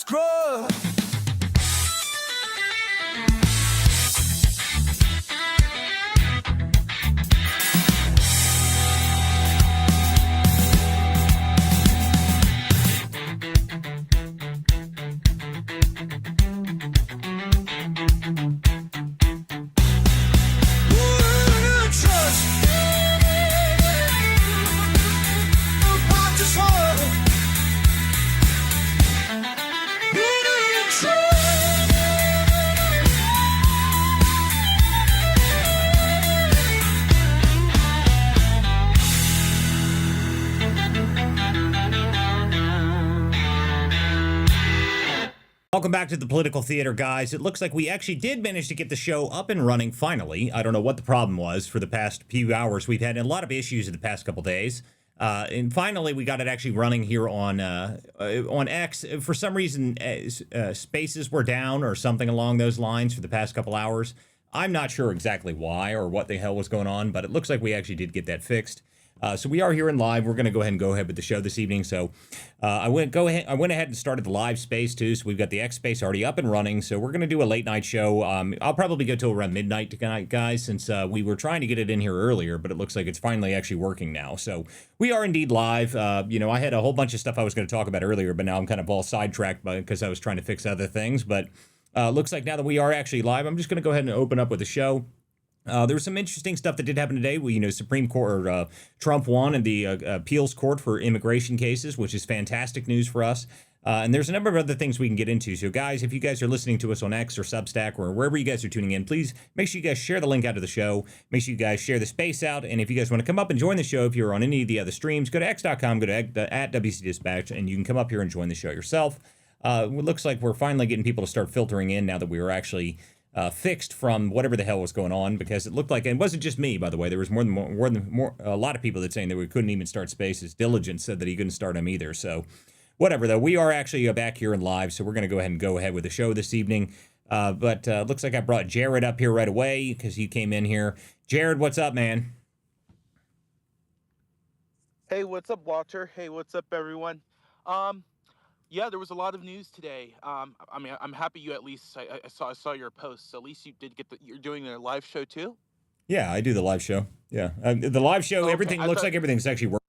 scrub. Welcome back to the Political Theater, guys. It looks like we actually did manage to get the show up and running finally. I don't know what the problem was for the past few hours. We've had a lot of issues in the past couple days. And finally, we got it actually running here on X. For some reason, spaces were down or something along those lines for the past couple hours. I'm not sure exactly why or what the hell was going on, but it looks like we actually did get that fixed. So we are here in live. We're going to go ahead with the show this evening. So I went ahead and started the live space too. So we've got the X space already up and running. So we're going to do a late night show. I'll probably go till around midnight tonight, guys, since we were trying to get it in here earlier, but it looks like it's finally actually working now. So we are indeed live. I had a whole bunch of stuff I was going to talk about earlier, but now I'm kind of all sidetracked because I was trying to fix other things. But looks like now that we are actually live, I'm just going to go ahead and open up with the show. There was some interesting stuff that did happen today. Supreme Court, Trump won in the appeals court for immigration cases, which is fantastic news for us. And there's a number of other things we can get into. So, guys, if you guys are listening to us on X or Substack or wherever you guys are tuning in, please make sure you guys share the link out to the show. Make sure you guys share the space out. And if you guys want to come up and join the show, if you're on any of the other streams, go to x.com, go to at WC Dispatch, and you can come up here and join the show yourself. It looks like we're finally getting people to start filtering in now that we were actually fixed from whatever the hell was going on, because it looked like, and it wasn't just me, by the way, there was a lot of people that saying that we couldn't even start spaces. Diligence said that he couldn't start them either. So whatever, though, we are actually back here in live, so we're going to go ahead with the show this evening. But looks like I brought Jared up here right away because he came in here. Jared, what's up, man? Hey, what's up, Walter? Hey, what's up, everyone? Yeah, there was a lot of news today. I'm happy you at least I saw your post. So at least you did you're doing a live show too. Yeah, I do the live show. Yeah, the live show. Okay. Everything looks like everything's actually working.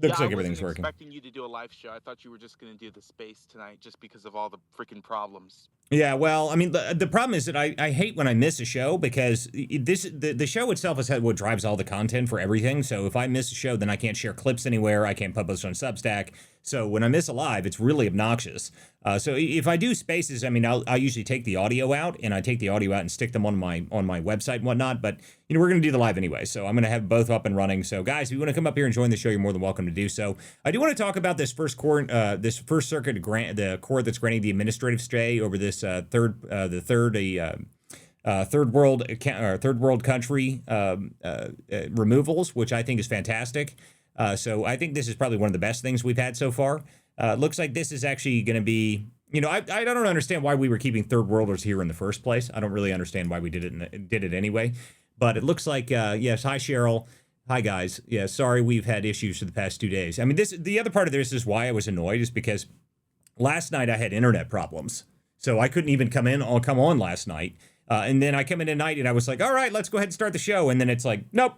Looks like everything's working. I wasn't expecting you to do a live show. I thought you were just going to do the space tonight, just because of all the freaking problems. Yeah, well, I mean, the problem is that I hate when I miss a show, because the show itself is what drives all the content for everything. So if I miss a show, then I can't share clips anywhere. I can't publish on Substack. So when I miss a live, it's really obnoxious. So if I do spaces, I mean, I'll usually take the audio out, and I take the audio out and stick them on my website and whatnot. But we're going to do the live anyway, so I'm going to have both up and running. So guys, if you want to come up here and join the show, you're more than welcome to do so. I do want to talk about this First Circuit grant, the court that's granting the administrative stay over this third world country removals, which I think is fantastic. So I think this is probably one of the best things we've had so far. Looks like this is actually going to be, I don't understand why we were keeping third worlders here in the first place. I don't really understand why we did it anyway. But it looks like, yes, hi, Cheryl. Hi, guys. Yeah, sorry we've had issues for the past 2 days. I mean, the other part of this is why I was annoyed, is because last night I had internet problems. So I couldn't even come on last night. And then I come in tonight and I was like, all right, let's go ahead and start the show. And then it's like, nope,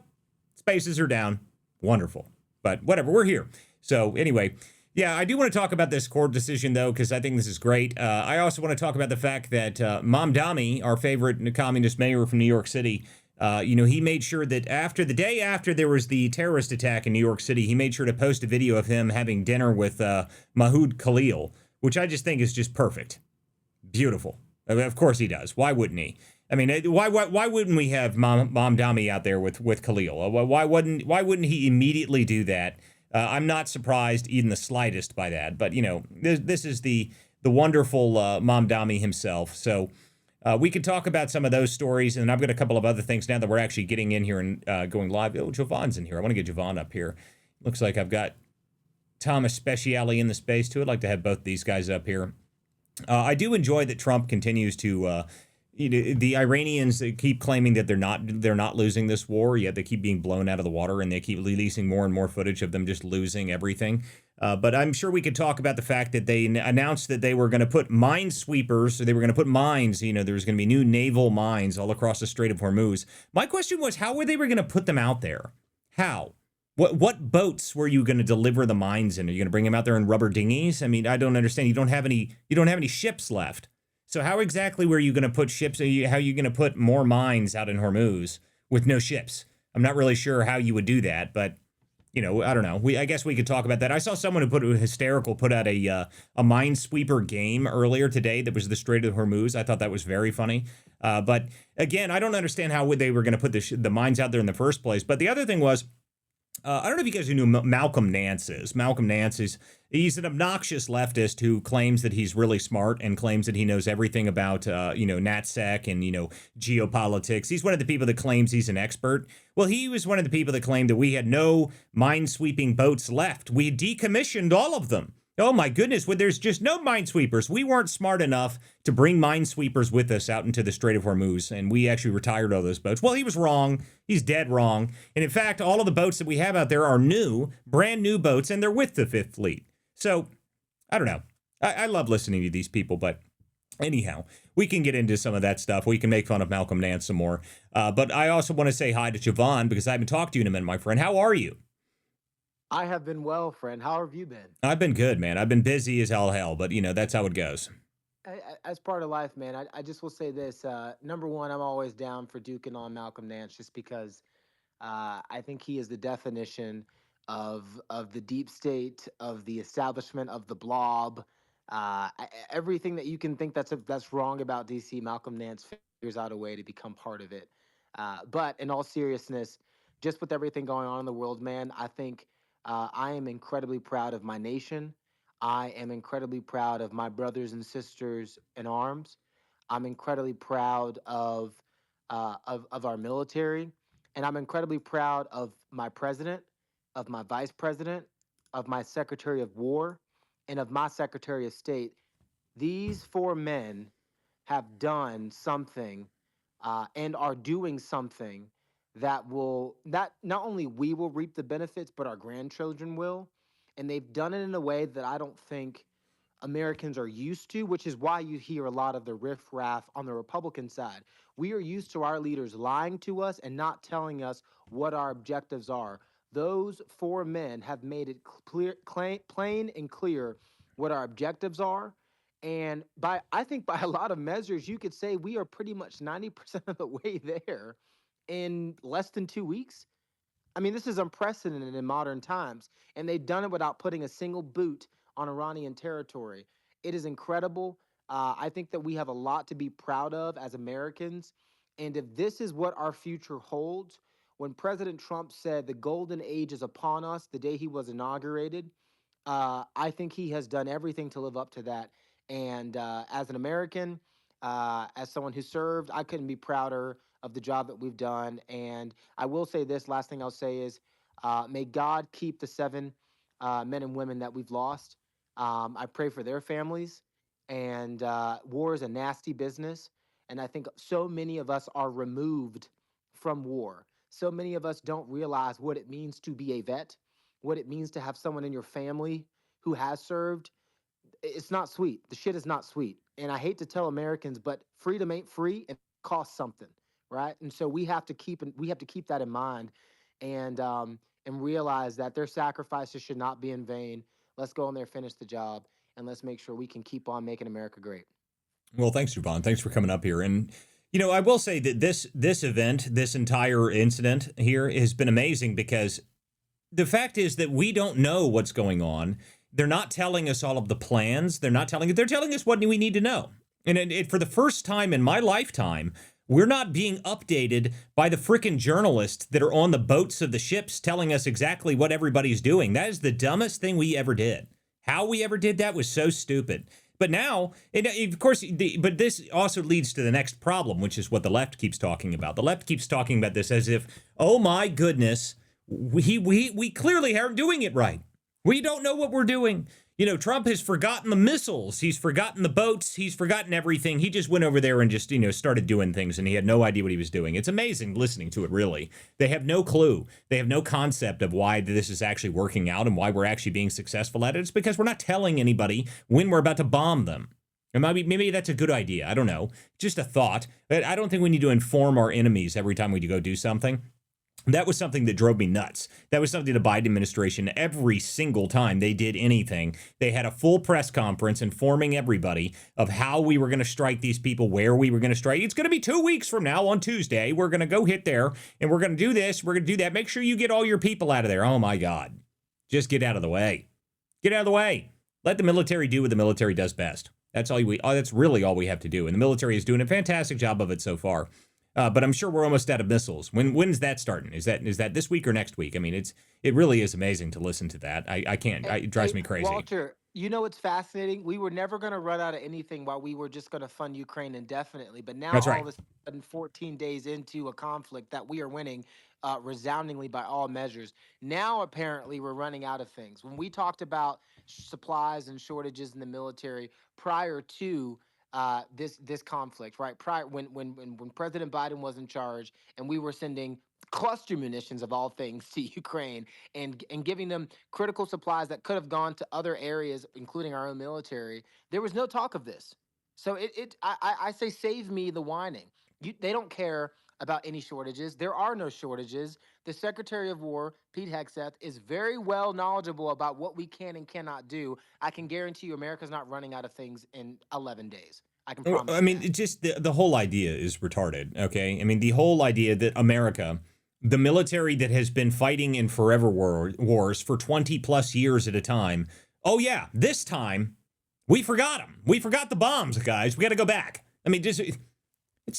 spaces are down. Wonderful. But whatever, we're here. So anyway, yeah, I do want to talk about this court decision, though, because I think this is great. I also want to talk about the fact that Mamdani, our favorite communist mayor from New York City, he made sure that the day after there was the terrorist attack in New York City, he made sure to post a video of him having dinner with Mahoud Khalil, which I just think is just perfect. Beautiful. I mean, of course he does. Why wouldn't he? I mean, why wouldn't we have Mamdani out there with Khalil? Why wouldn't he immediately do that? I'm not surprised even the slightest by that. But this is the wonderful Mamdani himself. So we could talk about some of those stories, and I've got a couple of other things now that we're actually getting in here and going live. Oh, Javon's in here. I want to get Javon up here. Looks like I've got Thomas Speciale in the space too. I'd like to have both these guys up here. I do enjoy that Trump continues to, the Iranians, they keep claiming that they're not losing this war, yet they keep being blown out of the water, and they keep releasing more and more footage of them just losing everything. But I'm sure we could talk about the fact that they announced that they were going to put minesweepers, or they were going to put mines. You know, there was going to be new naval mines all across the Strait of Hormuz. My question was, how were they going to put them out there? How? What boats were you going to deliver the mines in? Are you going to bring them out there in rubber dinghies? I mean, I don't understand. You don't have any ships left. So how exactly were you going to put ships? How are you going to put more mines out in Hormuz with no ships? I'm not really sure how you would do that, but you know, I don't know. I guess we could talk about that. I saw someone who put out a minesweeper game earlier today that was the Strait of Hormuz. I thought that was very funny. But again, I don't understand how they were going to put the mines out there in the first place. But the other thing was, I don't know if you guys knew Malcolm Nance is. Malcolm Nance he's an obnoxious leftist who claims that he's really smart and claims that he knows everything about, NatSec and, geopolitics. He's one of the people that claims he's an expert. Well, he was one of the people that claimed that we had no minesweeping boats left. We decommissioned all of them. Oh my goodness, well, there's just no minesweepers. We weren't smart enough to bring minesweepers with us out into the Strait of Hormuz, and we actually retired all those boats. Well, he was wrong. He's dead wrong. And in fact, all of the boats that we have out there are brand new boats, and they're with the Fifth Fleet. So, I don't know. I love listening to these people, but anyhow, we can get into some of that stuff. We can make fun of Malcolm Nance some more. But I also want to say hi to Javon, because I haven't talked to you in a minute, my friend. How are you? I have been well, friend. How have you been? I've been good, man. I've been busy as hell, but that's how it goes. As part of life, man, I just will say this. Number one, I'm always down for duking on Malcolm Nance just because I think he is the definition of the deep state, of the establishment, of the blob. Everything that you can think that's wrong about DC, Malcolm Nance figures out a way to become part of it. But in all seriousness, just with everything going on in the world, man, I think I am incredibly proud of my nation. I am incredibly proud of my brothers and sisters in arms. I'm incredibly proud of our military, and I'm incredibly proud of my president, of my vice president, of my secretary of war, and of my secretary of state. These four men have done something and are doing something that not only we will reap the benefits, but our grandchildren will. And they've done it in a way that I don't think Americans are used to, which is why you hear a lot of the riffraff on the Republican side. We are used to our leaders lying to us and not telling us what our objectives are. Those four men have made it plain and clear what our objectives are. And I think by a lot of measures, you could say we are pretty much 90% of the way there in less than 2 weeks. I mean, this is unprecedented in modern times, and they've done it without putting a single boot on Iranian territory. It is incredible. I think that we have a lot to be proud of as Americans. And if this is what our future holds, when President Trump said the golden age is upon us the day he was inaugurated, I think he has done everything to live up to that. And as an American, as someone who served, I couldn't be prouder of the job that we've done. And I will say this, last thing I'll say is, may God keep the seven men and women that we've lost. I pray for their families. And war is a nasty business. And I think so many of us are removed from war. So many of us don't realize what it means to be a vet, what it means to have someone in your family who has served. It's not sweet. The shit is not sweet. And I hate to tell Americans, but freedom ain't free and it costs something, right? And so we have to keep that in mind, and realize that their sacrifices should not be in vain. Let's go in there, finish the job, and let's make sure we can keep on making America great. Well, thanks, Javon. Thanks for coming up here. And I will say that this event, this entire incident here, has been amazing, because the fact is that we don't know what's going on. They're not telling us all of the plans. They're telling us what we need to know. And for the first time in my lifetime, we're not being updated by the frickin' journalists that are on the boats of the ships telling us exactly what everybody's doing. That is the dumbest thing we ever did. How we ever did that was so stupid. But now, of course, but this also leads to the next problem, which is what the left keeps talking about. The left keeps talking about this as if, oh my goodness, we clearly aren't doing it right. We don't know what we're doing. Trump has forgotten the missiles. He's forgotten the boats. He's forgotten everything. He just went over there and just, started doing things, and he had no idea what he was doing. It's amazing listening to it, really. They have no clue. They have no concept of why this is actually working out and why we're actually being successful at it. It's because we're not telling anybody when we're about to bomb them. And maybe that's a good idea. I don't know. Just a thought. But I don't think we need to inform our enemies every time we go do something. That was something that drove me nuts. That was something the Biden administration, every single time they did anything, they had a full press conference informing everybody of how we were going to strike these people, where we were going to strike. It's going to be 2 weeks from now on Tuesday. We're going to go hit there, and we're going to do this. We're going to do that. Make sure you get all your people out of there. Oh, my God. Just get out of the way. Get out of the way. Let the military do what the military does best. That's really all we have to do. And the military is doing a fantastic job of it so far. But I'm sure we're almost out of missiles. When's that starting? Is that this week or next week? I mean, it really is amazing to listen to that. I can't. It drives me crazy. Walter, it's fascinating. We were never going to run out of anything while we were just going to fund Ukraine indefinitely. But now, That's all right. of a sudden, 14 days into a conflict that we are winning resoundingly by all measures, now apparently we're running out of things. When we talked about supplies and shortages in the military prior to this conflict, right? Prior when President Biden was in charge, and we were sending cluster munitions of all things to Ukraine and giving them critical supplies that could have gone to other areas, including our own military. There was no talk of this. So I say save me the whining. They don't care about any shortages. There are no shortages. The Secretary of War, Pete Hegseth, is very well knowledgeable about what we can and cannot do. I can guarantee you America's not running out of things in 11 days. I can promise I mean, you that. just the whole idea is retarded, okay? I mean, the whole idea that America, the military that has been fighting in forever wars for 20 plus years at a time, oh yeah, this time, we forgot them. We forgot the bombs, guys. We got to go back. I mean, it's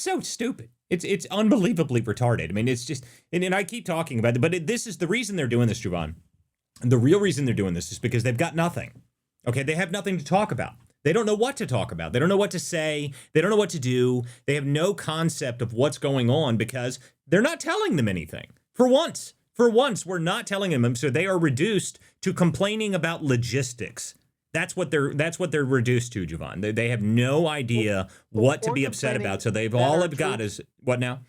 so stupid. It's unbelievably retarded. I mean, it's just, and I keep talking about it, but this is the reason they're doing this, Javon. The real reason they're doing this is because they've got nothing. Okay, they have nothing to talk about. They don't know what to talk about. They don't know what to say. They don't know what to do. They have no concept of what's going on because they're not telling them anything. For once, we're not telling them. So they are reduced to complaining about logistics. That's what they're reduced to, Javon. They have no idea what to be upset about. So all they've got is what now?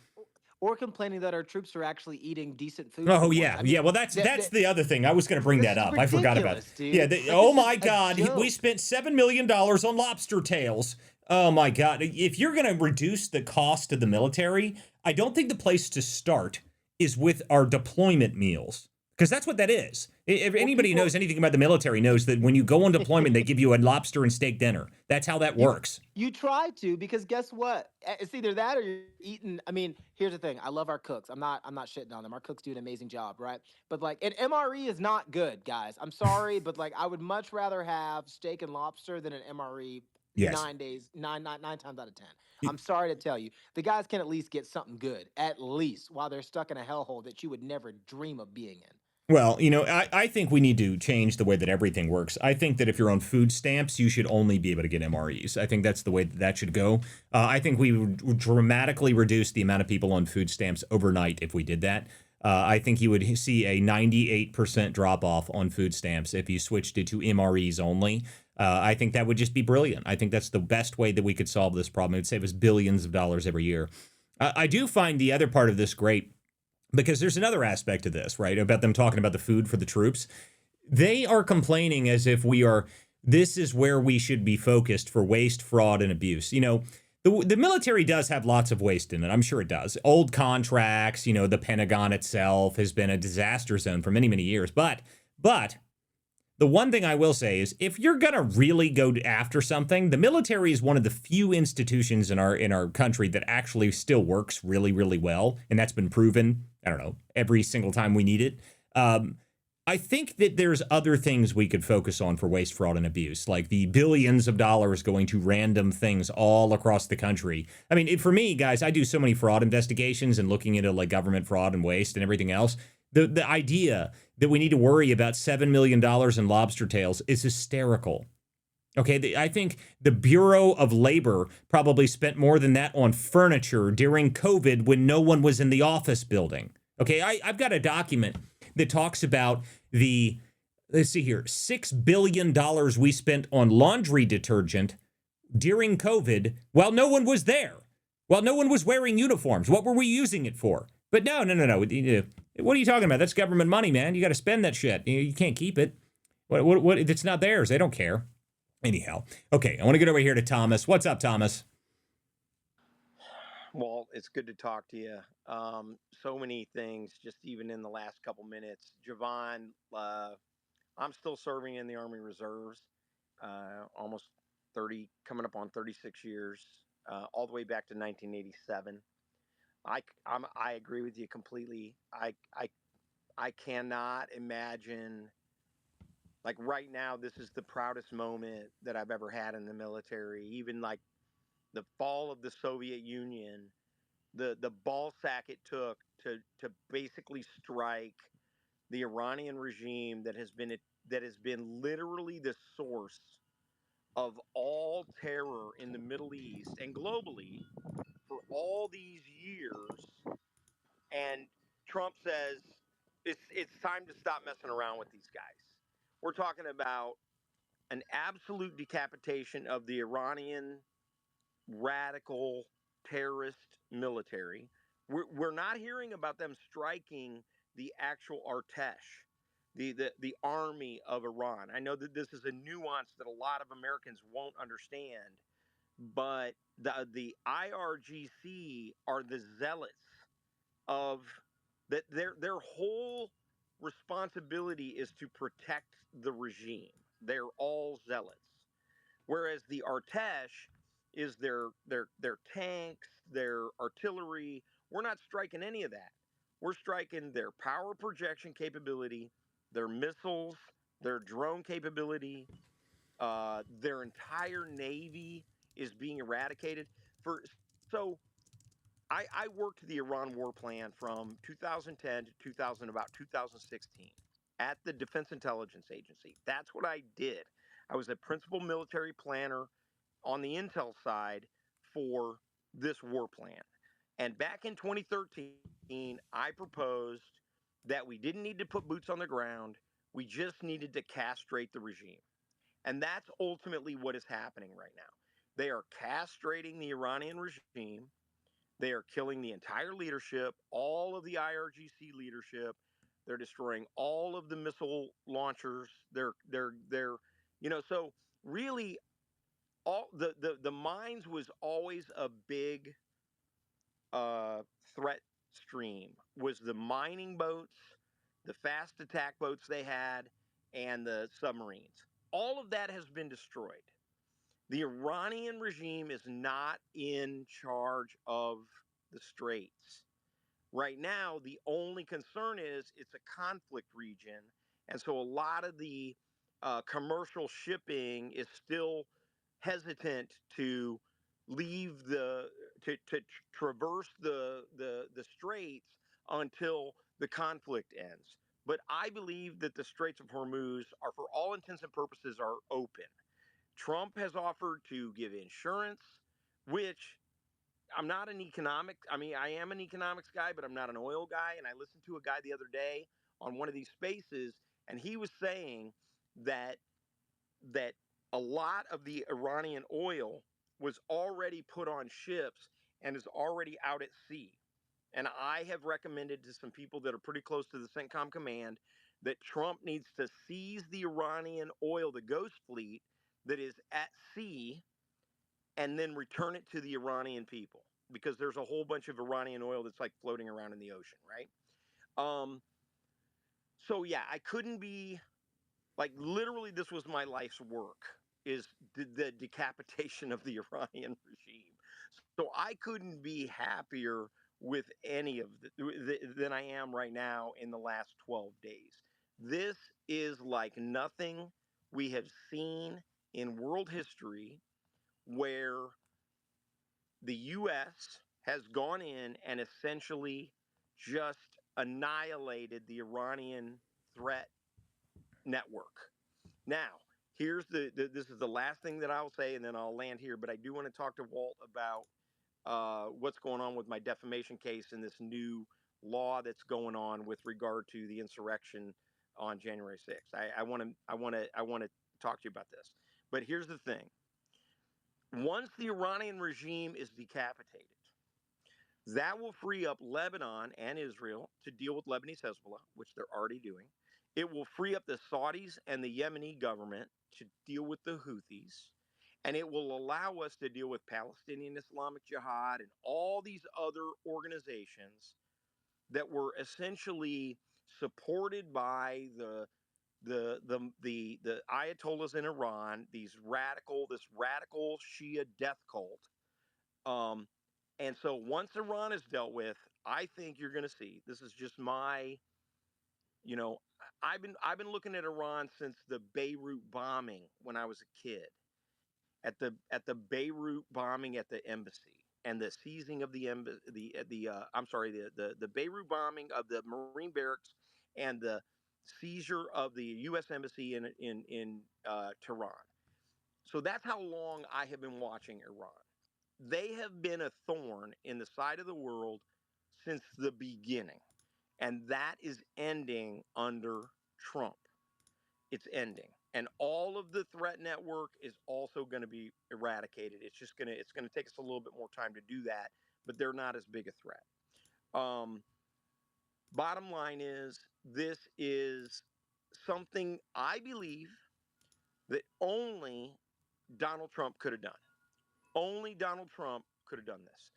Or complaining that our troops are actually eating decent food. Oh yeah, yeah. Well, that's the other thing. I was going to bring that up. I forgot about it. Dude. Yeah. Like, oh my God, we spent $7 million on lobster tails. Oh my God. If you're going to reduce the cost of the military, I don't think the place to start is with our deployment meals, because that's what that is. If anybody knows anything about the military knows that when you go on deployment, they give you a lobster and steak dinner. That's how that works. You try to, because guess what? It's either that or you're eating. I mean, here's the thing. I love our cooks. I'm not shitting on them. Our cooks do an amazing job, right? But like, an MRE is not good, guys. I'm sorry, but like, I would much rather have steak and lobster than an MRE. Yes. 9 days, nine times out of 10. I'm sorry to tell you, the guys can at least get something good, at least, while they're stuck in a hellhole that you would never dream of being in. Well, I think we need to change the way that everything works. I think that if you're on food stamps, you should only be able to get MREs. I think that's the way that should go. I think we would dramatically reduce the amount of people on food stamps overnight if we did that. I think you would see a 98% drop off on food stamps if you switched it to MREs only. I think that would just be brilliant. I think that's the best way that we could solve this problem. It would save us billions of dollars every year. I do find the other part of this great, because there's another aspect of this, right? About them talking about the food for the troops. They are complaining as if this is where we should be focused for waste, fraud, and abuse. The military does have lots of waste in it. I'm sure it does. Old contracts, the Pentagon itself has been a disaster zone for many, many years. But the one thing I will say is, if you're going to really go after something, the military is one of the few institutions in our country that actually still works really, really well. And that's been proven, I don't know, every single time we need it. I think that there's other things we could focus on for waste, fraud, and abuse, like the billions of dollars going to random things all across the country. I mean, for me, guys, I do so many fraud investigations and looking into like government fraud and waste and everything else. The idea that we need to worry about $7 million in lobster tails is hysterical. Okay, I think the Bureau of Labor probably spent more than that on furniture during COVID when no one was in the office building. Okay, I've got a document that talks about the let's see here, $6 billion we spent on laundry detergent during COVID while no one was there, while no one was wearing uniforms. What were we using it for? But no, no, no, no. What are you talking about? That's government money, man. You got to spend that shit. You can't keep it. What? It's not theirs. They don't care. Anyhow, okay. I want to get over here to Thomas. What's up, Thomas? Well, it's good to talk to you. So many things, just even in the last couple minutes. Javon, I'm still serving in the Army Reserves, almost 30, coming up on 36 years, all the way back to 1987. I agree with you completely. I cannot imagine, like right now, this is the proudest moment that I've ever had in the military. Even like the fall of the Soviet Union, the ball sack it took to basically strike the Iranian regime that has been literally the source of all terror in the Middle East and globally for all these years. And Trump says it's time to stop messing around with these guys. We're talking about an absolute decapitation of the Iranian radical terrorist military. We're not hearing about them striking the actual Artesh, the army of Iran. I know that this is a nuance that a lot of Americans won't understand, but the IRGC are the zealots of that. Their whole responsibility is to protect the regime. They're all zealots. Whereas the Artesh is their tanks, their artillery. We're not striking any of that. We're striking their power projection capability, their missiles, their drone capability. Their entire navy is being eradicated. So I worked the Iran war plan from 2010 to 2000 about 2016 at the Defense Intelligence Agency. That's what I did. I was a principal military planner on the intel side for this war plan. And back in 2013, I proposed that we didn't need to put boots on the ground. We just needed to castrate the regime. And that's ultimately what is happening right now. They are castrating the Iranian regime. They are killing the entire leadership, all of the IRGC leadership. They're destroying all of the missile launchers. So really all the mines was always a big uh, threat stream. Was the mining boats, the fast attack boats they had, and the submarines. All of that has been destroyed. The Iranian regime is not in charge of the straits. Right now, the only concern is it's a conflict region. And so a lot of the commercial shipping is still hesitant to leave to traverse the straits until the conflict ends. But I believe that the Straits of Hormuz are, for all intents and purposes, are open. Trump has offered to give insurance, which I'm not an economic. I mean, I am an economics guy, but I'm not an oil guy. And I listened to a guy the other day on one of these spaces, and he was saying that that a lot of the Iranian oil was already put on ships and is already out at sea. And I have recommended to some people that are pretty close to the CENTCOM command that Trump needs to seize the Iranian oil, the Ghost Fleet that is at sea, and then return it to the Iranian people because there's a whole bunch of Iranian oil that's like floating around in the ocean, right? Um, so yeah, I couldn't be like literally this was my life's work is the decapitation of the Iranian regime. So I couldn't be happier with any of than I am right now in the last 12 days. This is like nothing we have seen in world history where the US has gone in and essentially just annihilated the Iranian threat network. Now, here's this is the last thing that I'll say, and then I'll land here. But I do want to talk to Walt about what's going on with my defamation case and this new law that's going on with regard to the insurrection on January 6th. I want to talk to you about this. But here's the thing: once the Iranian regime is decapitated, that will free up Lebanon and Israel to deal with Lebanese Hezbollah, which they're already doing. It will free up the Saudis and the Yemeni government to deal with the Houthis. And it will allow us to deal with Palestinian Islamic Jihad and all these other organizations that were essentially supported by the Ayatollahs in Iran, this radical Shia death cult. Um, and so once Iran is dealt with, I think you're going to see. This is just my, you know, I've been looking at Iran since the Beirut bombing when I was a kid. At the Beirut bombing at the embassy and the seizing of the embassy, I'm sorry, the Beirut bombing of the Marine barracks and the seizure of the U.S. embassy in Tehran. So that's how long I have been watching Iran. They have been a thorn in the side of the world since the beginning. And that is ending under Trump. It's ending. And all of the threat network is also going to be eradicated. It's going to take us a little bit more time to do that, but they're not as big a threat. Bottom line is, this is something I believe that only Donald Trump could have done. Only Donald Trump could have done this,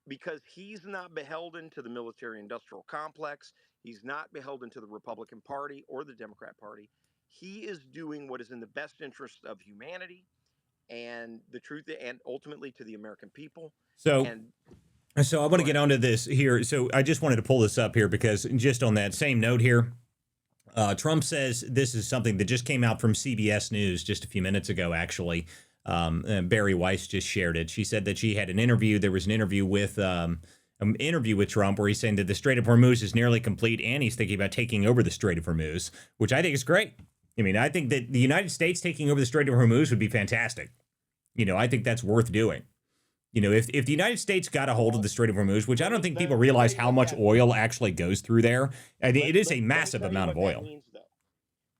because he's not beholden to the military industrial complex. He's not beholden to the Republican Party or the Democrat Party. He is doing what is in the best interest of humanity and the truth, and ultimately to the American people. So, And so I want to get onto this here. So I just wanted to pull this up here because just on that same note here, Trump says this is something that just came out from CBS News just a few minutes ago, actually. Barry Weiss just shared it. She said that she had an interview. There was an interview with Trump where he's saying that the Strait of Hormuz is nearly complete and he's thinking about taking over the Strait of Hormuz, which I think is great. I mean, I think that the United States taking over the Strait of Hormuz would be fantastic. I think that's worth doing. If the United States got a hold of the Strait of Hormuz, which I don't think people realize how much oil actually goes through there. I think it is a massive amount of oil.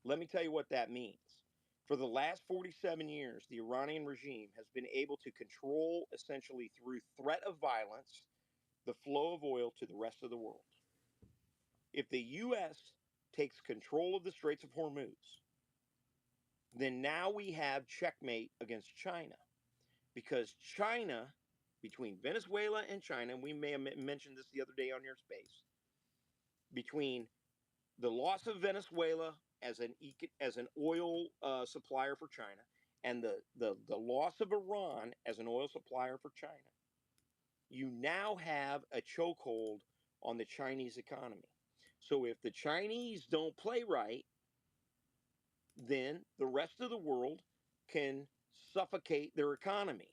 Let me tell you what that means. For the last 47 years, the Iranian regime has been able to control, essentially through threat of violence, the flow of oil to the rest of the world. If the U.S. takes control of the Straits of Hormuz, then now we have checkmate against China. Because China, between Venezuela and China, and we may have mentioned this the other day on your space, between the loss of Venezuela as an oil supplier for China, and the loss of Iran as an oil supplier for China, you now have a chokehold on the Chinese economy. So if the Chinese don't play right, then the rest of the world can suffocate their economy.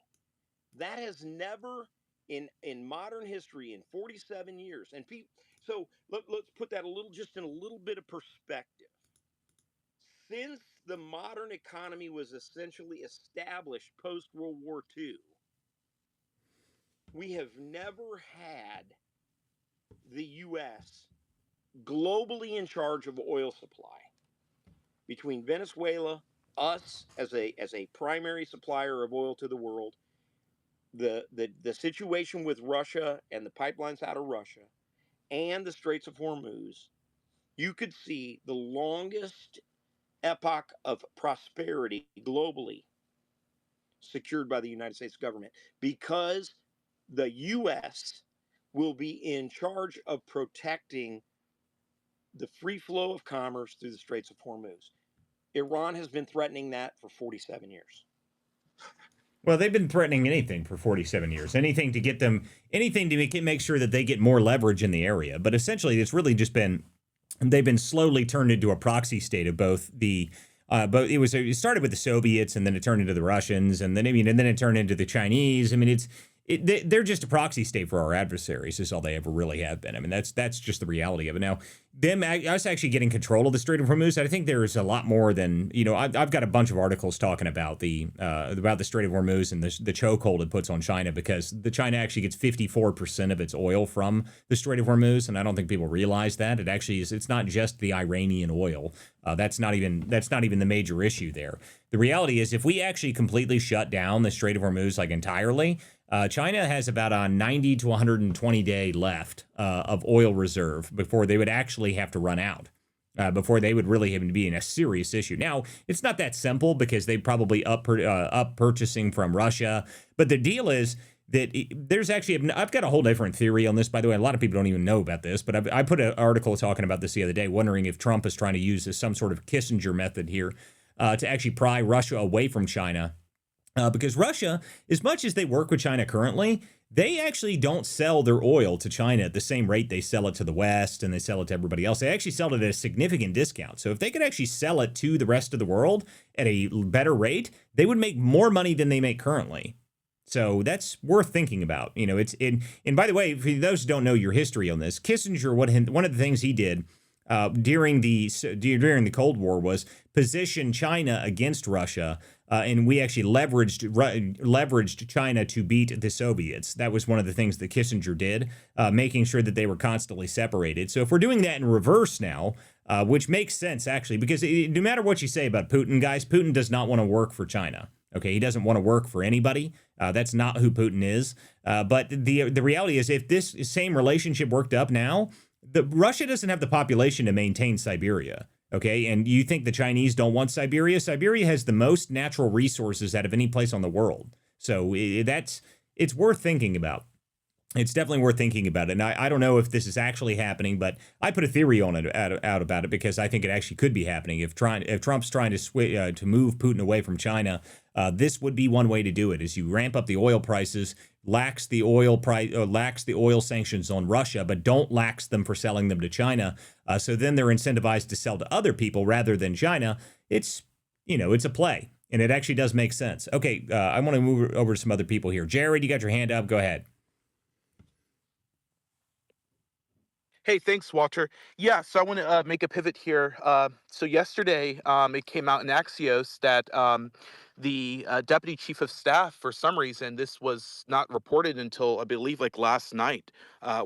That has never in modern history, in 47 years, and so let's put that in a little bit of perspective. Since the modern economy was essentially established post World War II, we have never had the U.S. globally in charge of oil supply. Between Venezuela, us as a primary supplier of oil to the world, the situation with Russia and the pipelines out of Russia, and the Straits of Hormuz, you could see the longest epoch of prosperity globally secured by the United States government, because the U.S. will be in charge of protecting the free flow of commerce through the Straits of Hormuz. Iran has been threatening that for 47 years. Well, they've been threatening anything for 47 years, anything to make sure that they get more leverage in the area. But essentially, it's really just been, they've been slowly turned into a proxy state of both it started with the Soviets, and then it turned into the Russians, and then it turned into the Chinese. I mean, they're just a proxy state for our adversaries. Is all they ever really have been. I mean, that's just the reality of it. Now, us actually getting control of the Strait of Hormuz, I think there's a lot more than, I've got a bunch of articles talking about the Strait of Hormuz and the chokehold it puts on China, because the China actually gets 54% of its oil from the Strait of Hormuz, and I don't think people realize that. It actually is. It's not just the Iranian oil. That's not even the major issue there. The reality is, if we actually completely shut down the Strait of Hormuz like entirely, China has about a 90 to 120 day left of oil reserve before they would actually have to run out, before they would really even be in a serious issue. Now, it's not that simple, because they probably up purchasing from Russia. But the deal is that there's actually, I've got a whole different theory on this, by the way. A lot of people don't even know about this, but I put an article talking about this the other day, wondering if Trump is trying to use some sort of Kissinger method here to actually pry Russia away from China. Because Russia, as much as they work with China currently, they actually don't sell their oil to China at the same rate they sell it to the West and they sell it to everybody else. They actually sell it at a significant discount. So if they could actually sell it to the rest of the world at a better rate, they would make more money than they make currently. So that's worth thinking about. And by the way, for those who don't know your history on this, Kissinger, one of the things he did during the Cold War was position China against Russia, and we actually leveraged China to beat the Soviets. That was one of the things that Kissinger did, making sure that they were constantly separated. So if we're doing that in reverse now, which makes sense actually, because no matter what you say about Putin, guys, Putin does not want to work for China. Okay, he doesn't want to work for anybody. That's not who Putin is. But the reality is, if this same relationship worked up now, Russia doesn't have the population to maintain Siberia. Okay, and you think the Chinese don't want Siberia? Siberia has the most natural resources out of any place on the world. So it's worth thinking about. It's definitely worth thinking about it. And I don't know if this is actually happening, but I put a theory on it out about it, because I think it actually could be happening. If Trump's trying to move Putin away from China, this would be one way to do it: is you ramp up the oil prices, lax the oil sanctions on Russia, but don't lax them for selling them to China. So then they're incentivized to sell to other people rather than China. It's a play, and it actually does make sense. Okay, I want to move over to some other people here. Jared, you got your hand up. Go ahead. Hey, thanks, Walter. Yeah, so I want to make a pivot here. So yesterday, it came out in Axios that the deputy chief of staff, for some reason, this was not reported until I believe like last night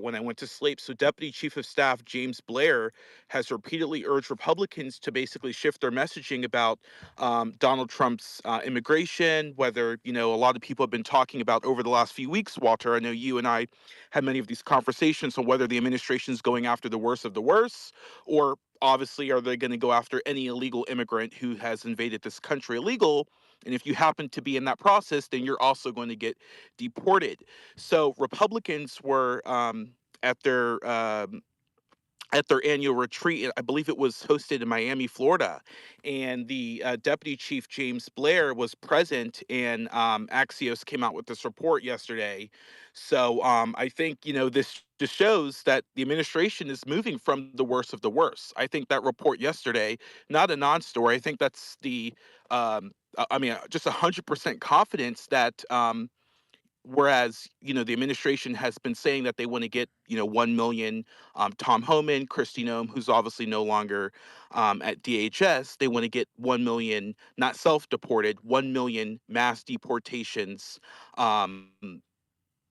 when I went to sleep. So Deputy Chief of Staff James Blair has repeatedly urged Republicans to basically shift their messaging about Donald Trump's immigration, whether, a lot of people have been talking about over the last few weeks, Walter. I know you and I had many of these conversations on whether the administration is going after the worst of the worst, or obviously are they going to go after any illegal immigrant who has invaded this country illegal. And if you happen to be in that process, then you're also going to get deported. So Republicans were at their at their annual retreat. I believe it was hosted in Miami, Florida, and the deputy chief James Blair was present. And Axios came out with this report yesterday. So I think this just shows that the administration is moving from the worst of the worst. I think that report yesterday, not a non-story. I think that's the just 100% confidence that. Whereas, the administration has been saying that they want to get, 1 million, Tom Homan, Kristi Noem, who's obviously no longer at DHS, they want to get 1 million, not self-deported, 1 million mass deportations, out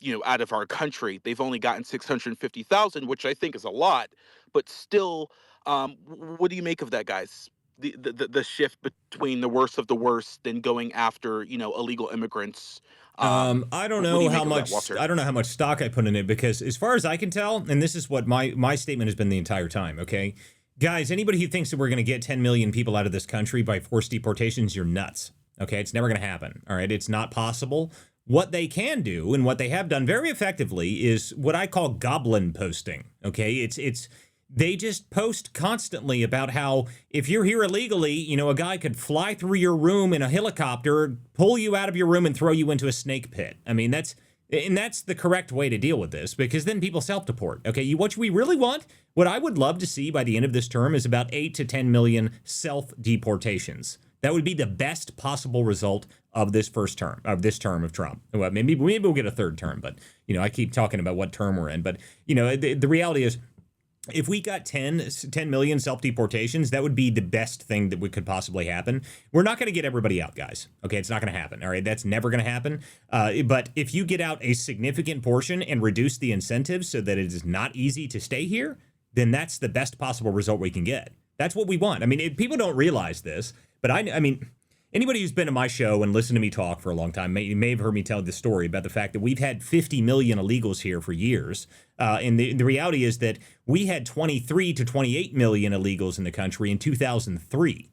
of our country. They've only gotten 650,000, which I think is a lot, but still, what do you make of that, guys? The shift between the worst of the worst and going after, illegal immigrants. I don't What do know you how make of that, much Walter? I don't know how much stock I put in it, because as far as I can tell, and this is what my statement has been the entire time, okay? Guys, anybody who thinks that we're going to get 10 million people out of this country by forced deportations, you're nuts. Okay, it's never going to happen. All right, it's not possible. What they can do, and what they have done very effectively, is what I call goblin posting. Okay, they just post constantly about how if you're here illegally, a guy could fly through your room in a helicopter, pull you out of your room, and throw you into a snake pit. I mean, that's the correct way to deal with this, because then people self-deport. Okay, what we really want, what I would love to see by the end of this term, is about 8 to 10 million self-deportations. That would be the best possible result of this term of Trump. Well, maybe we'll get a third term, but I keep talking about what term we're in. But the reality is, if we got 10 million self-deportations, that would be the best thing that could possibly happen. We're not going to get everybody out, guys. Okay, it's not going to happen. All right, that's never going to happen. But if you get out a significant portion and reduce the incentives so that it is not easy to stay here, then that's the best possible result we can get. That's what we want. I mean, people don't realize this, but I mean, anybody who's been to my show and listened to me talk for a long time may have heard me tell this story about the fact that we've had 50 million illegals here for years. And the reality is that we had 23 to 28 million illegals in the country in 2003.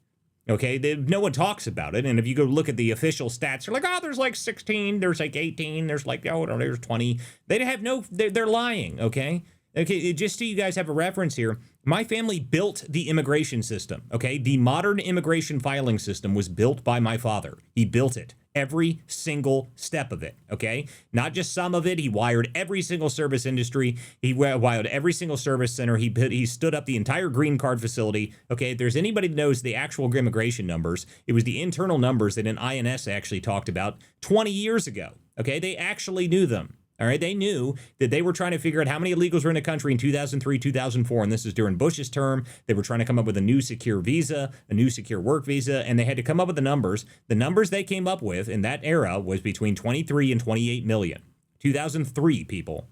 Okay, no one talks about it. And if you go look at the official stats, they're like, oh, there's like 16, there's like 18, there's like, oh, no, there's 20. They're lying, okay? Okay, just so you guys have a reference here, my family built the immigration system, okay? The modern immigration filing system was built by my father. He built it, every single step of it, okay? Not just some of it. He wired every single service industry. He wired every single service center. He stood up the entire green card facility, okay? If there's anybody that knows the actual immigration numbers, it was the internal numbers that an INS actually talked about 20 years ago, okay? They actually knew them. All right, they knew that they were trying to figure out how many illegals were in the country in 2003, 2004, and this is during Bush's term. They were trying to come up with a new secure visa, a new secure work visa, and they had to come up with the numbers. The numbers they came up with in that era was between 23 and 28 million. 2003, people.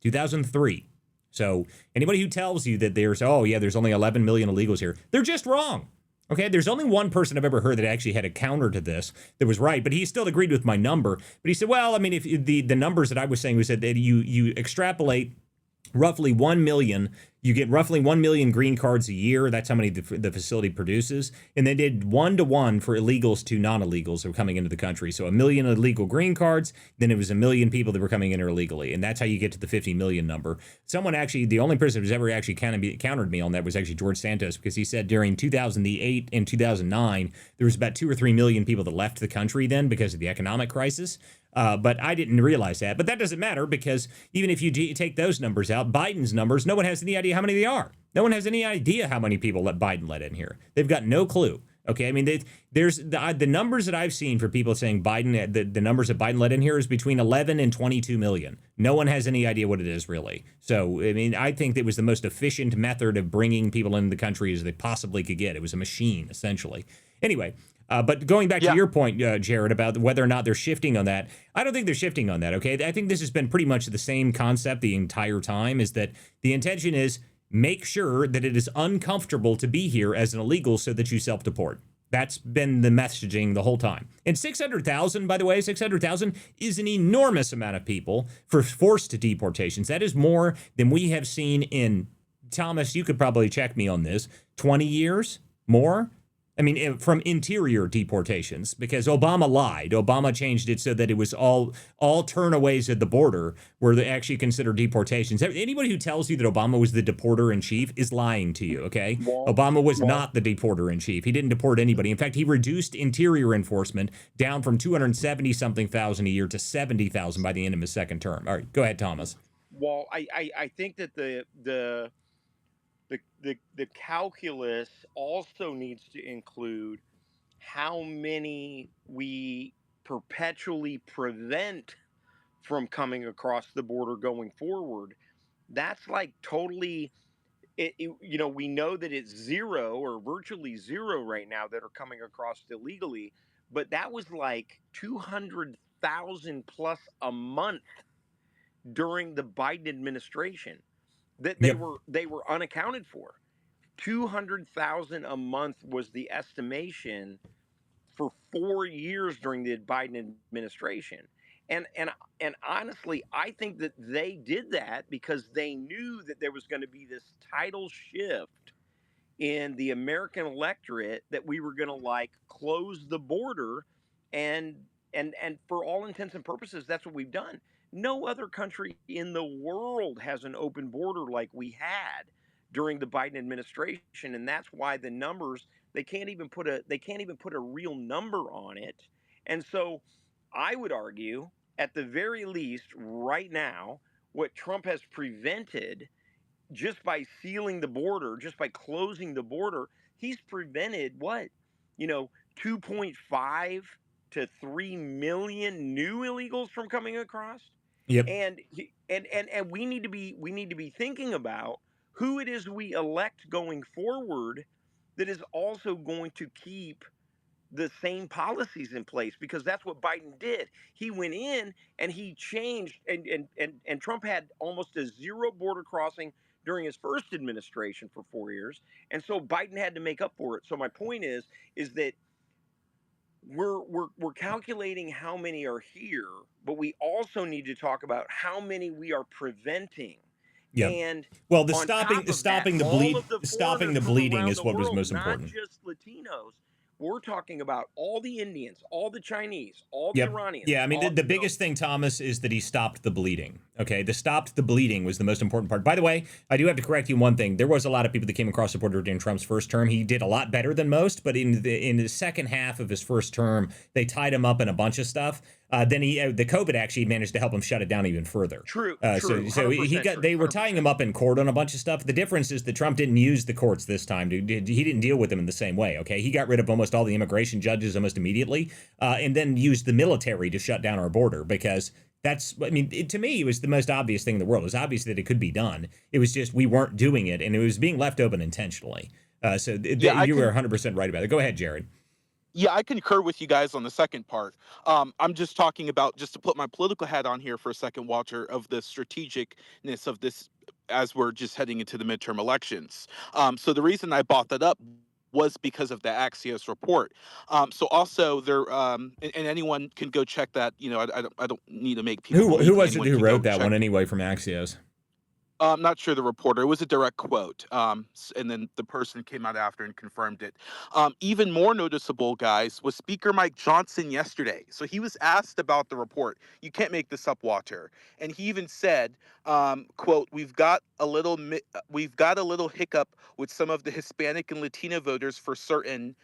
2003. So anybody who tells you that there's only 11 million illegals here, they're just wrong. Okay, there's only one person I've ever heard that actually had a counter to this that was right, but he still agreed with my number. But he said, well, I mean, if the numbers that I was saying was that you extrapolate roughly 1 million, you get roughly 1 million green cards a year. That's how many the facility produces. And they did 1-to-1 for illegals to non-illegals who are coming into the country. So 1 million illegal green cards, then it was 1 million people that were coming in illegally. And that's how you get to the 50 million number. Someone actually, the only person who's ever actually countered me on that was actually George Santos, because he said during 2008 and 2009, there was about 2 or 3 million people that left the country then because of the economic crisis. But I didn't realize that. But that doesn't matter, because even if you take those numbers out, Biden's numbers, no one has any idea how many they are. No one has any idea how many people Biden let in here. They've got no clue. Okay, I mean, there's the numbers that I've seen for people saying Biden, the numbers that Biden let in here is between 11 and 22 million. No one has any idea what it is, really. So, I mean, I think that was the most efficient method of bringing people into the country as they possibly could get. It was a machine, essentially. Anyway, but going back to your point, Jared, about whether or not they're shifting on that, I don't think they're shifting on that, okay? I think this has been pretty much the same concept the entire time, is that the intention is make sure that it is uncomfortable to be here as an illegal so that you self-deport. That's been the messaging the whole time. And 600,000, by the way, 600,000 is an enormous amount of people for forced deportations. That is more than we have seen in, Thomas, you could probably check me on this, 20 years more? I mean, from interior deportations, because Obama lied. Obama changed it so that it was all turnaways at the border were actually considered deportations. Anybody who tells you that Obama was the deporter in chief is lying to you, okay? Obama was not the deporter in chief. He didn't deport anybody. In fact, he reduced interior enforcement down from 270-something thousand a year to 70,000 by the end of his second term. All right, go ahead, Thomas. Well, I think that the calculus also needs to include how many we perpetually prevent from coming across the border going forward. That's like totally, we know that it's zero or virtually zero right now that are coming across illegally, but that was like 200,000 plus a month during the Biden administration that they were unaccounted for. 200,000 a month was the estimation for 4 years during the Biden administration. And honestly, I think that they did that because they knew that there was going to be this tidal shift in the American electorate, that we were going to like close the border, and for all intents and purposes, that's what we've done. No other country in the world has an open border like we had during the Biden administration, and that's why the numbers, they can't even put a real number on it. And so I would argue, at the very least right now, what Trump has prevented just by sealing the border, just by closing the border, he's prevented what? 2.5 to 3 million new illegals from coming across. Yep. And we need to be thinking about who it is we elect going forward that is also going to keep the same policies in place, because that's what Biden did. He went in and he changed, and Trump had almost a zero border crossing during his first administration for 4 years, and so Biden had to make up for it. So my point is that we're calculating how many are here, but we also need to talk about how many we are preventing. Yep. And Well, the on top of that, stopping the all bleed, of the stopping foreigners the from bleeding around is the what was world, most not important. just Latinos. We're talking about all the Indians, all the Chinese, all the Yep. Iranians, Yeah, I mean, all, the biggest thing, Thomas, is that he stopped the bleeding. Okay, the stopped the bleeding was the most important part. By the way, I do have to correct you on one thing. There was a lot of people that came across the border during Trump's first term. He did a lot better than most, but in the second half of his first term, they tied him up in a bunch of stuff. Then the COVID actually managed to help him shut it down even further. true, So he 100% got true, they were 100%. tying him up in court on a bunch of stuff. The difference is that Trump didn't use the courts this time. He didn't deal with them in the same way. Okay, he got rid of almost all the immigration judges almost immediately, and then used the military to shut down our border, because to me, it was the most obvious thing in the world. It was obvious that it could be done. It was just we weren't doing it, and it was being left open intentionally. Yeah, I You were can 100% right about it. Go ahead, Jared. Yeah, I concur with you guys on the second part. I'm just talking about, just to put my political hat on here for a second, Walter, of the strategicness of this as we're just heading into the midterm elections. So the reason I brought that up was because of the Axios report. So also there, and anyone can go check that. I don't need to make people Who believe me. was it Anyone who can go wrote that check. one anyway from Axios? I'm not sure the reporter. It was a direct quote. And then the person came out after and confirmed it. Even more noticeable, guys, was Speaker Mike Johnson yesterday. So he was asked about the report. You can't make this up, Walter. And he even said, "quote we've got a little hiccup with some of the Hispanic and Latino voters for certain,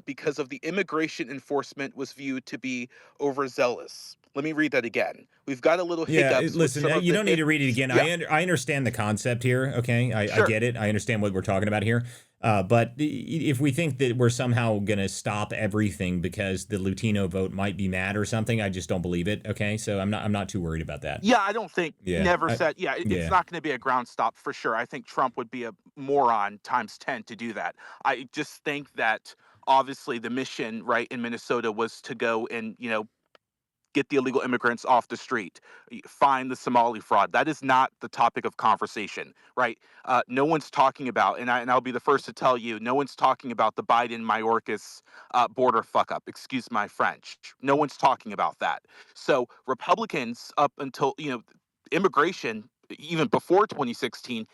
because of the immigration enforcement was viewed to be overzealous." Let me read that again. We've got a little Yeah, hiccups with listen, some of you the don't need to read it again. yeah. I understand the concept here. Okay, I Sure. get it. I understand what we're talking about here. But if we think that we're somehow going to stop everything because the Latino vote might be mad or something, I just don't believe it. Okay, so I'm not too worried about that. Yeah, I don't think Yeah, never said. Yeah, it's yeah. not going to be a ground stop for sure. I think Trump would be a moron times 10 to do that. I just think that obviously the mission right in Minnesota was to go and get the illegal immigrants off the street, find the Somali fraud. That is not the topic of conversation, right? No one's talking about, and I'll be the first to tell you, no one's talking about the Biden Mayorkas border fuck up. Excuse my French. No one's talking about that. So Republicans, up until immigration, even before 2016.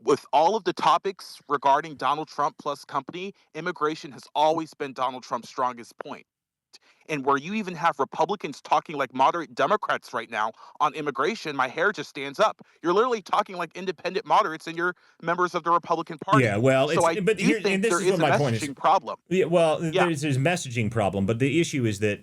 With all of the topics regarding Donald Trump plus company, immigration has always been Donald Trump's strongest point, and where you even have Republicans talking like moderate Democrats right now on immigration, my hair just stands up. You're literally talking like independent moderates and you're members of the Republican Yeah, Party. well, So I but do here, and think this there is what is a my point is. messaging problem. Yeah, well, Yeah. there's messaging problem, but the issue is that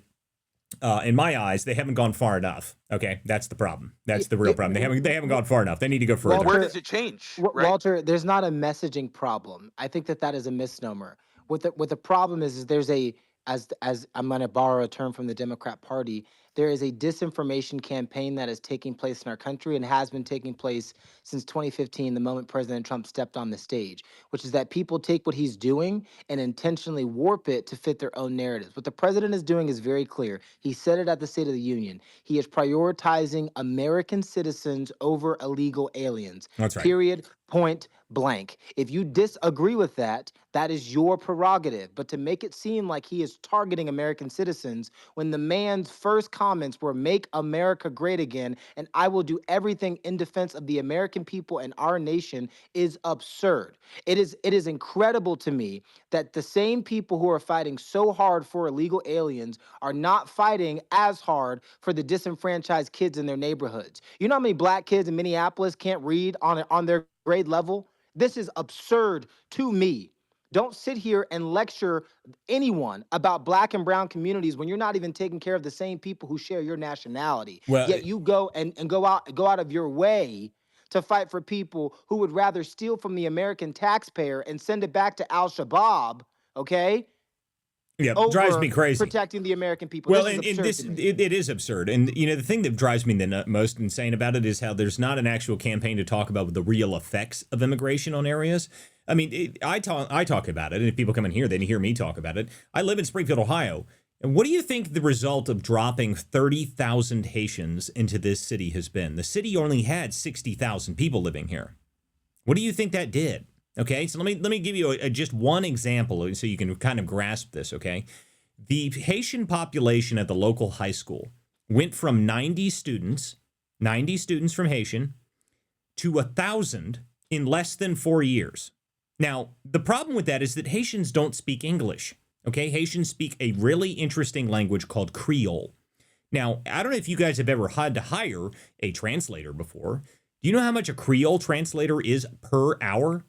in my eyes, they haven't gone far enough. Okay, that's the problem. That's the real problem. They haven't gone far enough. They need to go further. Where Walter, does it change, right? Walter, there's not a messaging problem. I think that is a misnomer. What the problem is there's a, as I'm going to borrow a term from the Democrat Party, there is a disinformation campaign that is taking place in our country and has been taking place since 2015, the moment President Trump stepped on the stage, which is that people take what he's doing and intentionally warp it to fit their own narratives. What the president is doing is very clear. He said it at the State of the Union. He is prioritizing American citizens over illegal aliens. That's right. Period. Point blank. If you disagree with that, that is your prerogative. But to make it seem like he is targeting American citizens when the man's first comments were "Make America Great Again" and "I will do everything in defense of the American people and our nation" is absurd. It is incredible to me that the same people who are fighting so hard for illegal aliens are not fighting as hard for the disenfranchised kids in their neighborhoods. You know how many black kids in Minneapolis can't read on their grade level? This is absurd to me. Don't sit here and lecture anyone about black and brown communities when you're not even taking care of the same people who share your nationality. Well, Yet you go and go out of your way to fight for people who would rather steal from the American taxpayer and send it back to Al Shabaab, okay? Yeah, drives me over crazy. protecting the American people. Well, This is and absurd this to me. it is absurd. And the thing that drives me the most insane about it is how there's not an actual campaign to talk about the real effects of immigration on areas. I mean, I talk about it, and if people come in here, they hear me talk about it. I live in Springfield, Ohio. And what do you think the result of dropping 30,000 Haitians into this city has been? The city only had 60,000 people living here. What do you think that did? Okay, so let me give you just one example so you can kind of grasp this, okay? The Haitian population at the local high school went from 90 students from Haitian, to 1,000 in less than 4 years. Now, the problem with that is that Haitians don't speak English, okay? Haitians speak a really interesting language called Creole. Now, I don't know if you guys have ever had to hire a translator before. Do you know how much a Creole translator is per hour?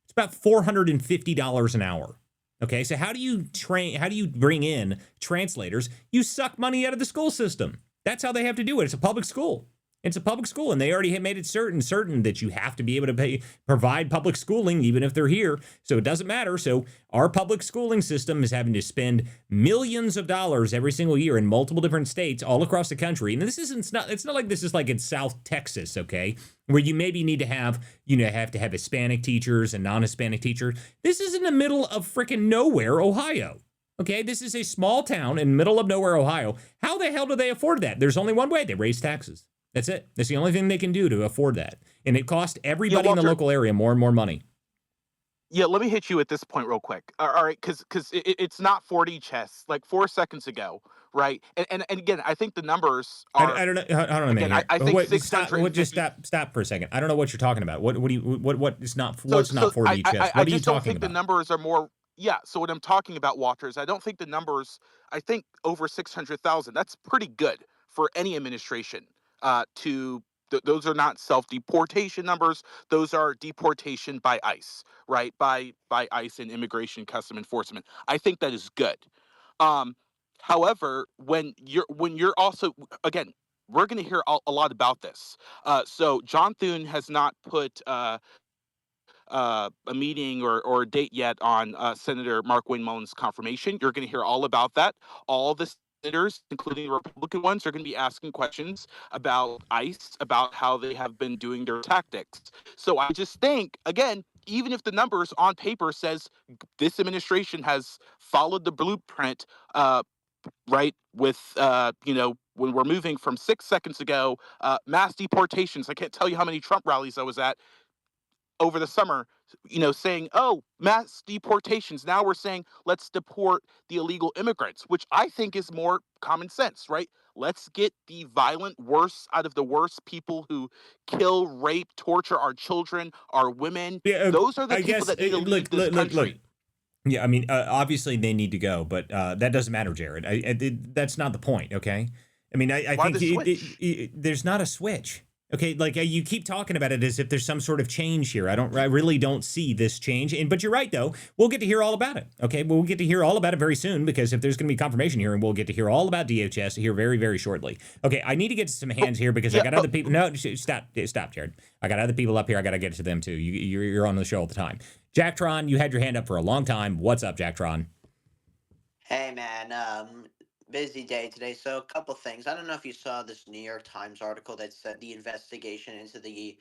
It's about $450 an hour. Okay, so how do you bring in translators? You suck money out of the school system. That's how they have to do it. It's a public school. It's a public school, and they already have made it certain that you have to be able to provide public schooling, even if they're here. So it doesn't matter. So our public schooling system is having to spend millions of dollars every single year in multiple different states all across the country. And it's not like this is like in South Texas, okay, where you maybe need to have Hispanic teachers and non-Hispanic teachers. This is in the middle of freaking nowhere, Ohio. Okay, this is a small town in the middle of nowhere, Ohio. How the hell do they afford that? There's only one way. They raise taxes. That's it. That's the only thing they can do to afford that. And it costs everybody in the local area more and more money. Yeah, let me hit you at this point real quick. All right, because it's not 4D chess like 4 seconds ago, right? And again, I think the numbers are. I don't know. Hold on a minute. Again, I think Wait, 650. just stop for a second. I don't know what you're talking about. What is not So, what's not so 4D chess? I What are you just don't talking think the about? numbers are more. Yeah. So what I'm talking about, Walter, is I don't think the numbers. I think over 600,000. That's pretty good for any administration. Those are not self-deportation numbers. Those are deportation by ICE, right? By ICE and Immigration Custom Enforcement. I think that is good. Um, However, when you're also again, we're going to hear a lot about this. So John Thune has not put a meeting or a date yet on Senator Mark Wayne Mullins' confirmation. You're going to hear all about that. All the senators, including the Republican ones, are going to be asking questions about ICE, about how they have been doing their tactics. So I just think, again, even if the numbers on paper says this administration has followed the blueprint, right, with when we're moving from 6 seconds ago, mass deportations. I can't tell you how many Trump rallies I was at over the summer, saying, oh, mass deportations. Now we're saying, let's deport the illegal immigrants, which I think is more common sense, right? Let's get the violent worst out of the worst people who kill, rape, torture our children, our women. Yeah, Those are the I people guess. that need to lead Look, this look, look, look. country. Yeah, I mean, obviously they need to go, but that doesn't matter, Jared. That's not the point, okay? I mean, I Why think the switch? there's not a switch. Okay, like you keep talking about it as if there's some sort of change here. I really don't see this change. But you're right, though. We'll get to hear all about it. Okay, we'll get to hear all about it very soon because if there's going to be confirmation hearing, we'll get to hear all about DHS here very, very shortly. Okay, I need to get to some hands here because I got other people. No, stop, Jared. I got other people up here. I got to get to them too. You're on the show all the time. Jacktron, you had your hand up for a long time. What's up, Jacktron? Hey man, busy day today. So a couple things. I don't know if you saw this New York Times article that said the investigation into the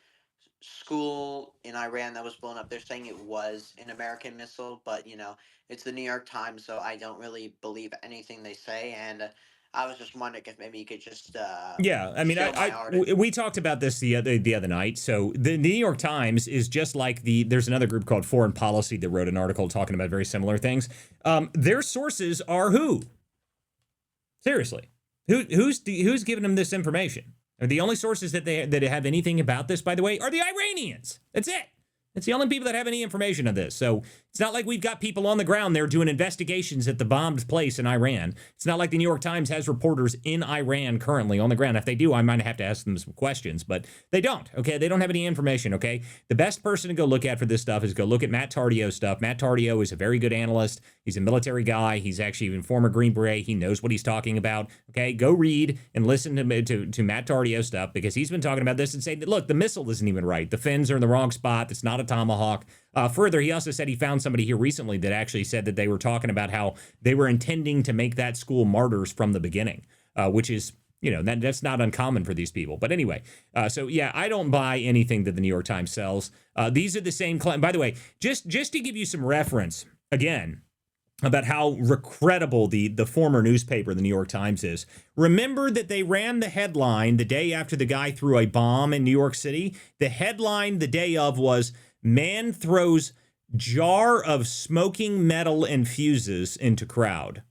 school in Iran that was blown up. They're saying it was an American missile, but it's the New York Times, so I don't really believe anything they say. And I was just wondering if maybe you could just Yeah, I mean, show my article. we talked about this the other night. So the New York Times is just like there's another group called Foreign Policy that wrote an article talking about very similar things. Their sources are who? Seriously, who's giving them this information? The only sources that have anything about this, by the way, are the Iranians. That's it. It's the only people that have any information on this. So it's not like we've got people on the ground there doing investigations at the bombed place in Iran. It's not like the New York Times has reporters in Iran currently on the ground. If they do, I might have to ask them some questions, but they don't, okay? They don't have any information, okay? The best person to go look at for this stuff is go look at Matt Tardio's stuff. Matt Tardio is a very good analyst. He's a military guy. He's actually even former Green Beret. He knows what he's talking about, okay? Go read and listen to Matt Tardio's stuff because he's been talking about this and saying that, look, the missile isn't even right. The fins are in the wrong spot. It's not a tomahawk. Further, he also said he found somebody here recently that actually said that they were talking about how they were intending to make that school martyrs from the beginning, which is, that's not uncommon for these people. But anyway, so yeah, I don't buy anything that the New York Times sells. These are the same by the way, just to give you some reference again about how credible the former newspaper, the New York Times, is. Remember that they ran the headline the day after the guy threw a bomb in New York City? The headline the day of was, "Man throws jar of smoking metal and fuses into crowd."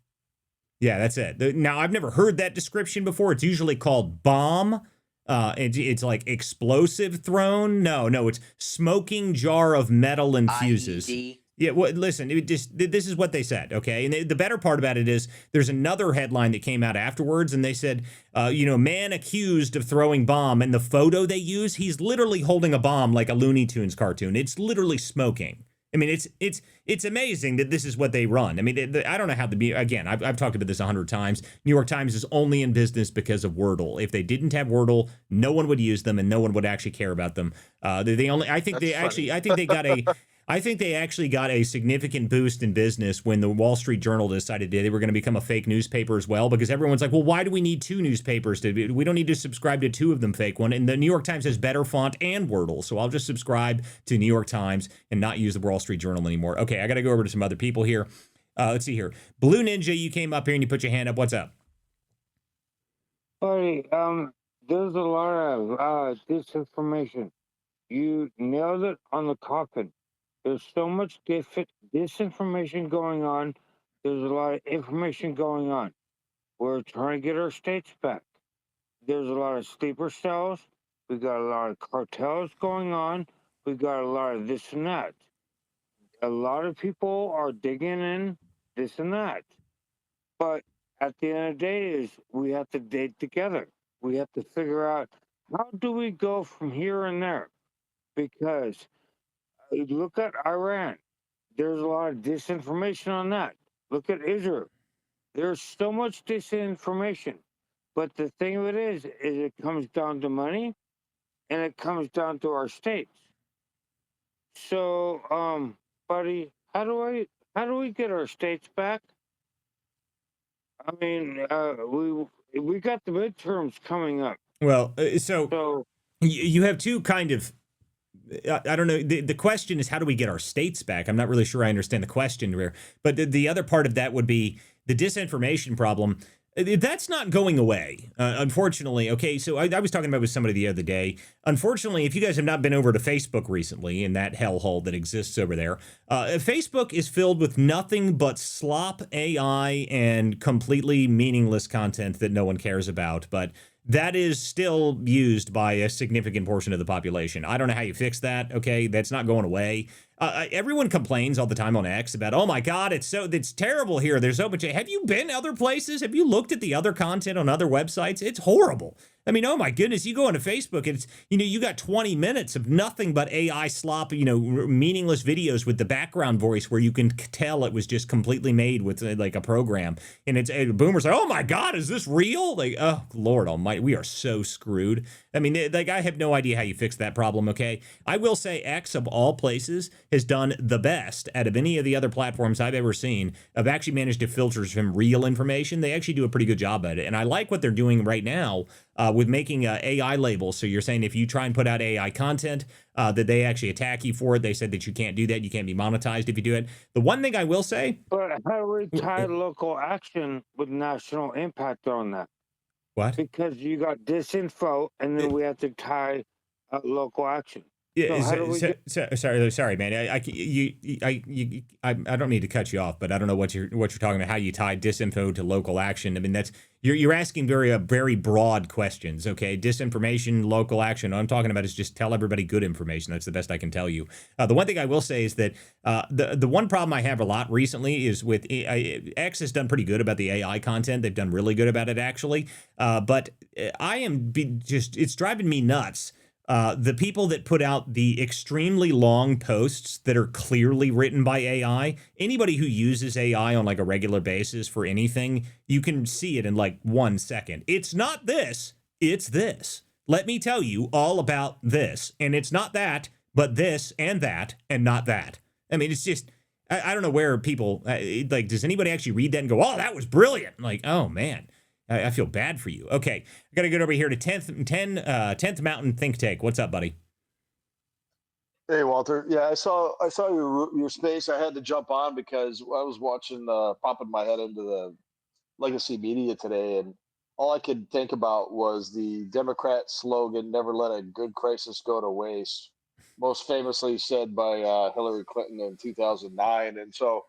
Yeah, that's it. Now, I've never heard that description before. It's usually called bomb. It's like explosive thrown. No, it's smoking jar of metal and fuses. IED. Yeah, well, listen, this is what they said, okay? And the better part about it is there's another headline that came out afterwards, and they said, man accused of throwing bomb. And the photo they use, he's literally holding a bomb like a Looney Tunes cartoon. It's literally smoking. I mean, it's amazing that this is what they run. I mean, I don't know how again, I've talked about this 100 times. New York Times is only in business because of Wordle. If they didn't have Wordle, no one would use them and no one would actually care about them. I think they actually got a significant boost in business when the Wall Street Journal decided they were going to become a fake newspaper as well, because everyone's like, well, why do we need two newspapers? We don't need to subscribe to two of them fake one. And the New York Times has better font and Wordle, so I'll just subscribe to New York Times and not use the Wall Street Journal anymore. Okay, I got to go over to some other people here. Let's see here. Blue Ninja, you came up here and you put your hand up. What's up? Buddy, there's a lot of disinformation. You nailed it on the coffin. There's so much disinformation going on. There's a lot of information going on. We're trying to get our states back. There's a lot of sleeper cells. We got a lot of cartels going on. We got a lot of this and that. A lot of people are digging in this and that. But at the end of the day is we have to dig together. We have to figure out how do we go from here and there? Because look at Iran. There's a lot of disinformation on that. Look at Israel. There's so much disinformation. But the thing of it is it comes down to money and it comes down to our states. So, buddy, how do we get our states back? I mean, we got the midterms coming up. Well, so you have two kind of, I don't know. The question is, how do we get our states back? I'm not really sure I understand the question here. But the other part of that would be the disinformation problem. That's not going away, unfortunately. Okay, so I was talking about with somebody the other day. Unfortunately, if you guys have not been over to Facebook recently, in that hellhole that exists over there, Facebook is filled with nothing but slop AI and completely meaningless content that no one cares about. But that is still used by a significant portion of the population. I don't know how you fix that, okay? That's not going away. Everyone complains all the time on X about, oh my God, it's terrible here. There's so much. Have you been other places? Have you looked at the other content on other websites? It's horrible. I mean, oh my goodness, you go into Facebook and it's, you got 20 minutes of nothing but AI slop, meaningless videos with the background voice where you can tell it was just completely made with like a program. And it's boomers like, oh my God, is this real? Like, oh Lord Almighty, we are so screwed. I mean, like, I have no idea how you fix that problem, okay? I will say X, of all places, has done the best out of any of the other platforms I've ever seen of actually managed to filter some real information. They actually do a pretty good job at it. And I like what they're doing right now with making AI labels. So you're saying if you try and put out AI content, that they actually attack you for it. They said that you can't do that. You can't be monetized if you do it. The one thing I will say... But how do we tie local action with national impact on that? What? Because you got disinfo, and then we have to tie local action. Yeah, sorry, man. I don't need to cut you off, but I don't know what you're talking about. How you tie disinfo to local action? I mean, that's you're asking very broad questions. Okay, disinformation, local action. All I'm talking about is just tell everybody good information. That's the best I can tell you. The one thing I will say is that the one problem I have a lot recently is with X has done pretty good about the AI content. They've done really good about it actually, but it's driving me nuts. The people that put out the extremely long posts that are clearly written by AI, anybody who uses AI on like a regular basis for anything, you can see it in like 1 second. It's not this, it's this. Let me tell you all about this. And it's not that, but this and that and not that. I mean, it's just, I don't know where people, like, does anybody actually read that and go, oh, that was brilliant? Like, oh, man, I feel bad for you. Okay, I got to get over here to 10th Mountain Think Tank. What's up, buddy? Hey Walter, yeah, I saw your space. I had to jump on because I was watching popping my head into the legacy media today, and all I could think about was the Democrat slogan, "Never let a good crisis go to waste," most famously said by Hillary Clinton in 2009. And so,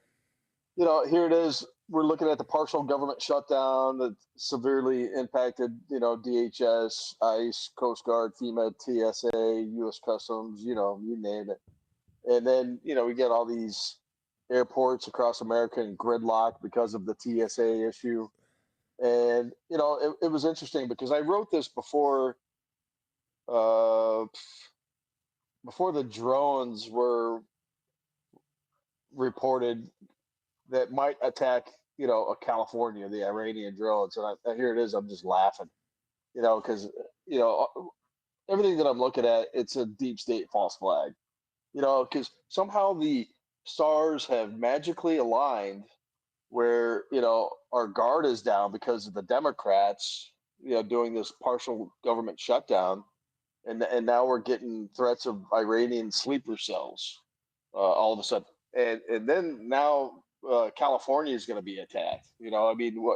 here it is. We're looking at the partial government shutdown that severely impacted, DHS, ICE, Coast Guard, FEMA, TSA, U.S. Customs, you name it. And then, we get all these airports across America in gridlock because of the TSA issue. And, it was interesting because I wrote this uh, before the drones were reported that might attack, California, the Iranian drones. And here it is. I'm just laughing, because, you know, everything that I'm looking at, it's a deep state false flag, because somehow the stars have magically aligned where, our guard is down because of the Democrats, doing this partial government shutdown. And now we're getting threats of Iranian sleeper cells all of a sudden. And then now California is going to be attacked. I mean,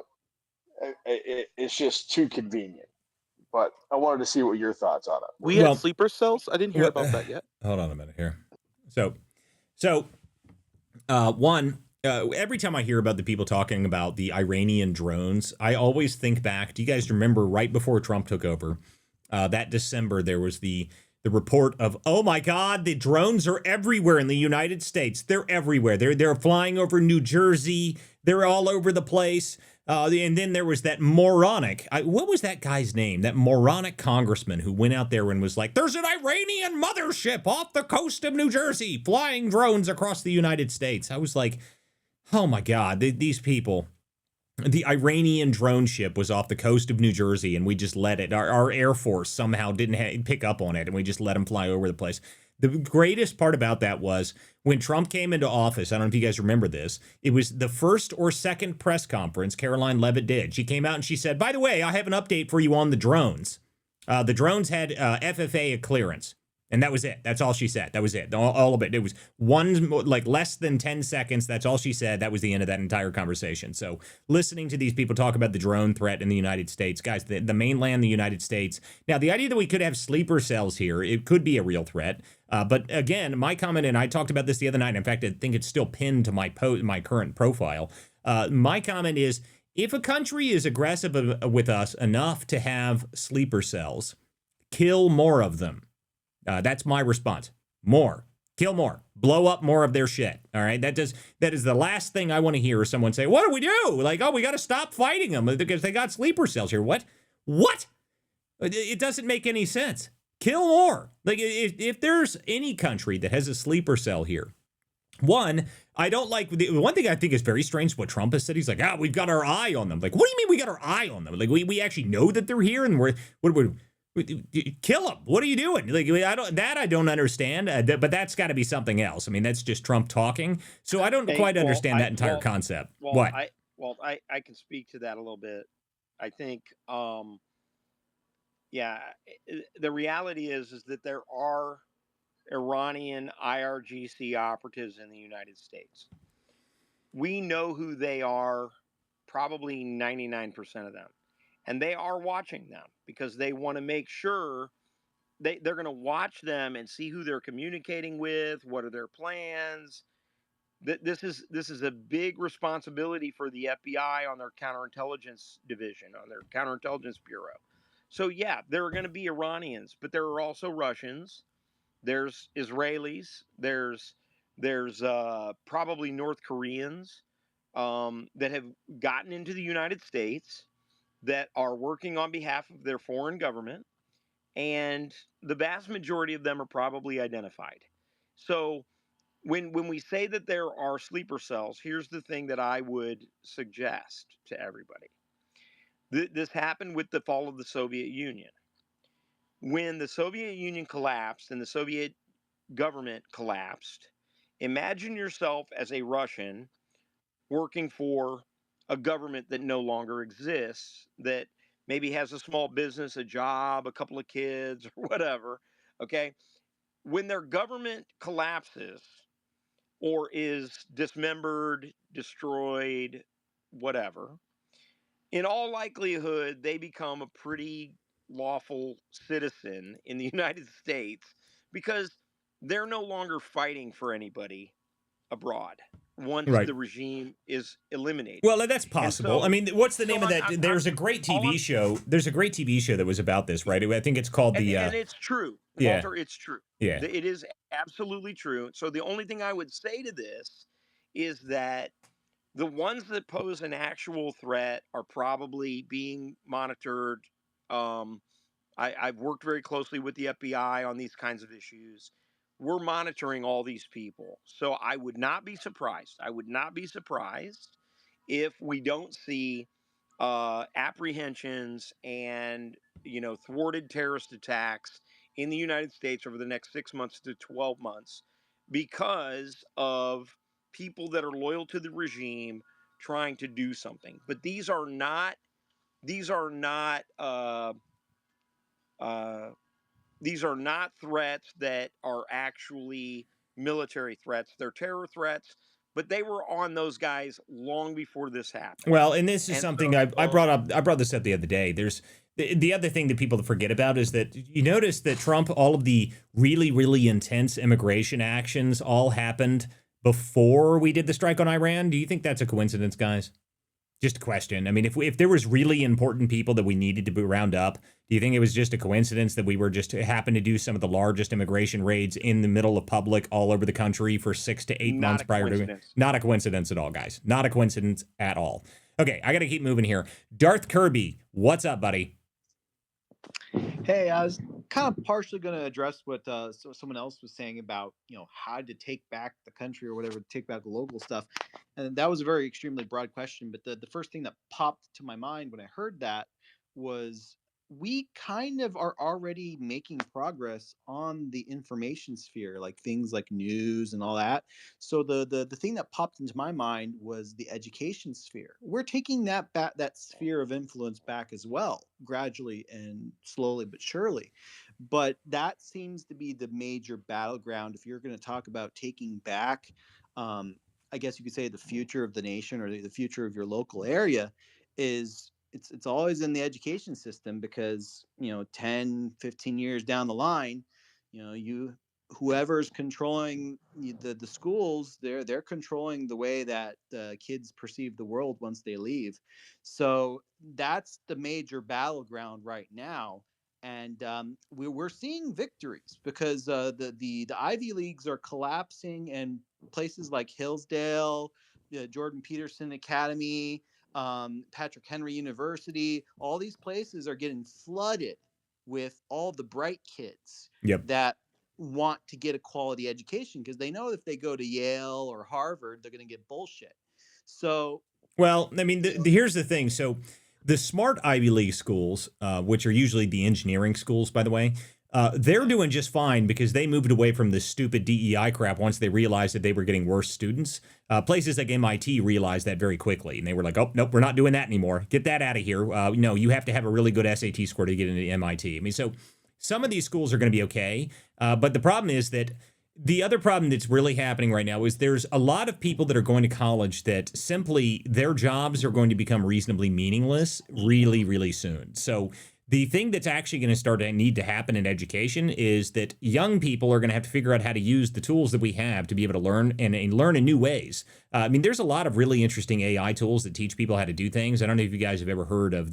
it's just too convenient. But I wanted to see what your thoughts on it We were. had Well, sleeper cells. I didn't hear what, about that yet. hold on a minute here. So, one, every time I hear about the people talking about the Iranian drones, I always think back. Do you guys remember right before Trump took over, that December, there was the report of, oh my God, the drones are everywhere in the United States. They're everywhere. They're flying over New Jersey. They're all over the place. And then there was that moronic, what was that guy's name? That moronic congressman who went out there and was like, there's an Iranian mothership off the coast of New Jersey flying drones across the United States. I was like, oh my God, these people. The Iranian drone ship was off the coast of New Jersey, and we just let it. Our Air Force somehow didn't pick up on it, and we just let them fly over the place. The greatest part about that was when Trump came into office. I don't know if you guys remember this. It was the first or second press conference Caroline Leavitt did. She came out and she said, by the way, I have an update for you on the drones. The drones had FFA clearance. And that was it. That's all she said. That was it. All of it. It was less than 10 seconds. That's all she said. That was the end of that entire conversation. So listening to these people talk about the drone threat in the United States, guys, the mainland, the United States. Now, the idea that we could have sleeper cells here, it could be a real threat. But again, my comment, and I talked about this the other night. In fact, I think it's still pinned to my current profile. My comment is, if a country is aggressive with us enough to have sleeper cells, kill more of them. That's my response. More. Kill more. Blow up more of their shit. All right. That is the last thing I want to hear is someone say, what do we do? Like, oh, we got to stop fighting them because they got sleeper cells here. What? It doesn't make any sense. Kill more. Like, if there's any country that has a sleeper cell here, one, I don't like the one thing I think is very strange what Trump has said. He's like, we've got our eye on them. Like, what do you mean we got our eye on them? Like, we actually know that they're here and we're kill them. What are you doing? Like, I don't understand. But that's got to be something else. I mean, that's just Trump talking. So I don't quite understand that entire concept. What? I can speak to that a little bit. I think, the reality is that there are Iranian IRGC operatives in the United States. We know who they are, probably 99% of them. And they are watching them because they want to make sure they're going to watch them and see who they're communicating with, what are their plans. This is a big responsibility for the FBI on their counterintelligence division, on their counterintelligence bureau. So yeah, there are going to be Iranians, but there are also Russians. There's Israelis. There's probably North Koreans that have gotten into the United States that are working on behalf of their foreign government, and the vast majority of them are probably identified. So when we say that there are sleeper cells, here's the thing that I would suggest to everybody. This happened with the fall of the Soviet Union. When the Soviet Union collapsed and the Soviet government collapsed, imagine yourself as a Russian working for a government that no longer exists, that maybe has a small business, a job, a couple of kids, or whatever. Okay. When their government collapses or is dismembered, destroyed, whatever, in all likelihood, they become a pretty lawful citizen in the United States because they're no longer fighting for anybody abroad once Right. the regime is eliminated. Well, that's And possible. I so, mean, what's the so name of that? I'm There's a great all TV show. There's a great TV show that was about this, right? I think it's called and the. it's true, Yeah, Walter. It's true. yeah. It is absolutely true. So the only thing I would say to this is that the ones that pose an actual threat are probably being monitored. Um, I've worked very closely with the FBI on these kinds of issues. We're monitoring all these people. So I would not be surprised. I would not be surprised if we don't see apprehensions and thwarted terrorist attacks in the United States over the next 6 months to 12 months because of people that are loyal to the regime trying to do something. But these are not uh, these are not threats that are actually military threats. They're terror threats, but they were on those guys long before this happened. Well, and this is And something so, I brought up. I brought this up the other day. There's the other thing that people forget about is that you notice that Trump, all of the really, really intense immigration actions all happened before we did the strike on Iran. Do you think that's a coincidence, guys? Just a question. I mean, if there was really important people that we needed to round up, do you think it was just a coincidence that we were just happened to do some of the largest immigration raids in the middle of public all over the country for 6 to 8 months prior to? Not a coincidence at all, guys. Not a coincidence at all. Okay, I got to keep moving here. Darth Kirby, what's up, buddy? Hey, I was kind of partially going to address what someone else was saying about, how to take back the country or whatever, take back the local stuff. And that was a very extremely broad question. But the first thing that popped to my mind when I heard that was we kind of are already making progress on the information sphere, like things like news and all that. So the thing that popped into my mind was the education sphere. We're taking that sphere of influence back as well, gradually and slowly but surely. But that seems to be the major battleground if you're going to talk about taking back, I guess you could say, the future of the nation or the future of your local area. It's always in the education system because 10, 15 years down the line, you whoever's controlling the schools, they're controlling the way that kids perceive the world once they leave. So that's the major battleground right now. And we're seeing victories because the Ivy Leagues are collapsing, and places like Hillsdale, the Jordan Peterson Academy, Patrick Henry University, all these places are getting flooded with all the bright kids Yep. that want to get a quality education because they know if they go to Yale or Harvard, they're going to get bullshit. So, well, I mean, here's the thing. So the smart Ivy League schools, which are usually the engineering schools, by the way, they're doing just fine because they moved away from the stupid DEI crap once they realized that they were getting worse students. Places like MIT realized that very quickly, and they were like, "Oh, nope, we're not doing that anymore. Get that out of here." No, you have to have a really good SAT score to get into MIT. I mean, so some of these schools are going to be okay, but the problem is that the other problem that's really happening right now is there's a lot of people that are going to college that simply their jobs are going to become reasonably meaningless really, really soon. So the thing that's actually going to start to need to happen in education is that young people are going to have to figure out how to use the tools that we have to be able to learn and learn in new ways. I mean, there's a lot of really interesting AI tools that teach people how to do things. I don't know if you guys have ever heard of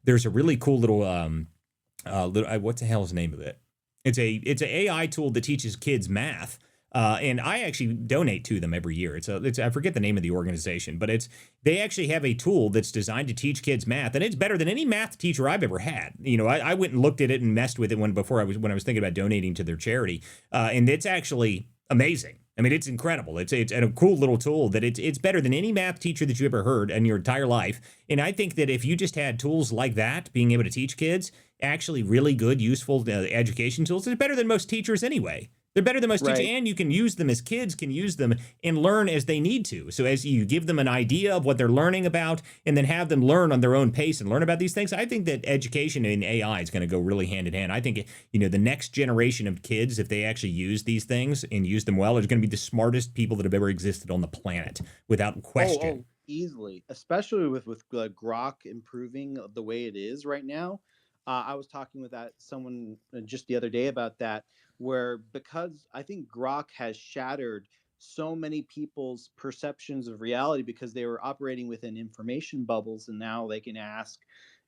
there's a really cool little, what the hell is the name of it? It's an AI tool that teaches kids math. And I actually donate to them every year. I forget the name of the organization, but they actually have a tool that's designed to teach kids math, and it's better than any math teacher I've ever had. I went and looked at it and messed with it when I was thinking about donating to their charity, and it's actually amazing. I mean, it's incredible. It's a cool little tool that it's better than any math teacher that you ever heard in your entire life. And I think that if you just had tools like that, being able to teach kids actually really good, useful education tools, it's better than most teachers anyway. They're better than most teachers, Right. and you can use them as kids can use them and learn as they need to. So as you give them an idea of what they're learning about and then have them learn on their own pace and learn about these things, I think that education in AI is going to go really hand in hand. I think, the next generation of kids, if they actually use these things and use them well, are going to be the smartest people that have ever existed on the planet without question. Easily, especially with Grok improving the way it is right now. I was talking with someone just the other day about that, where because I think Grok has shattered so many people's perceptions of reality because they were operating within information bubbles, and now they can ask,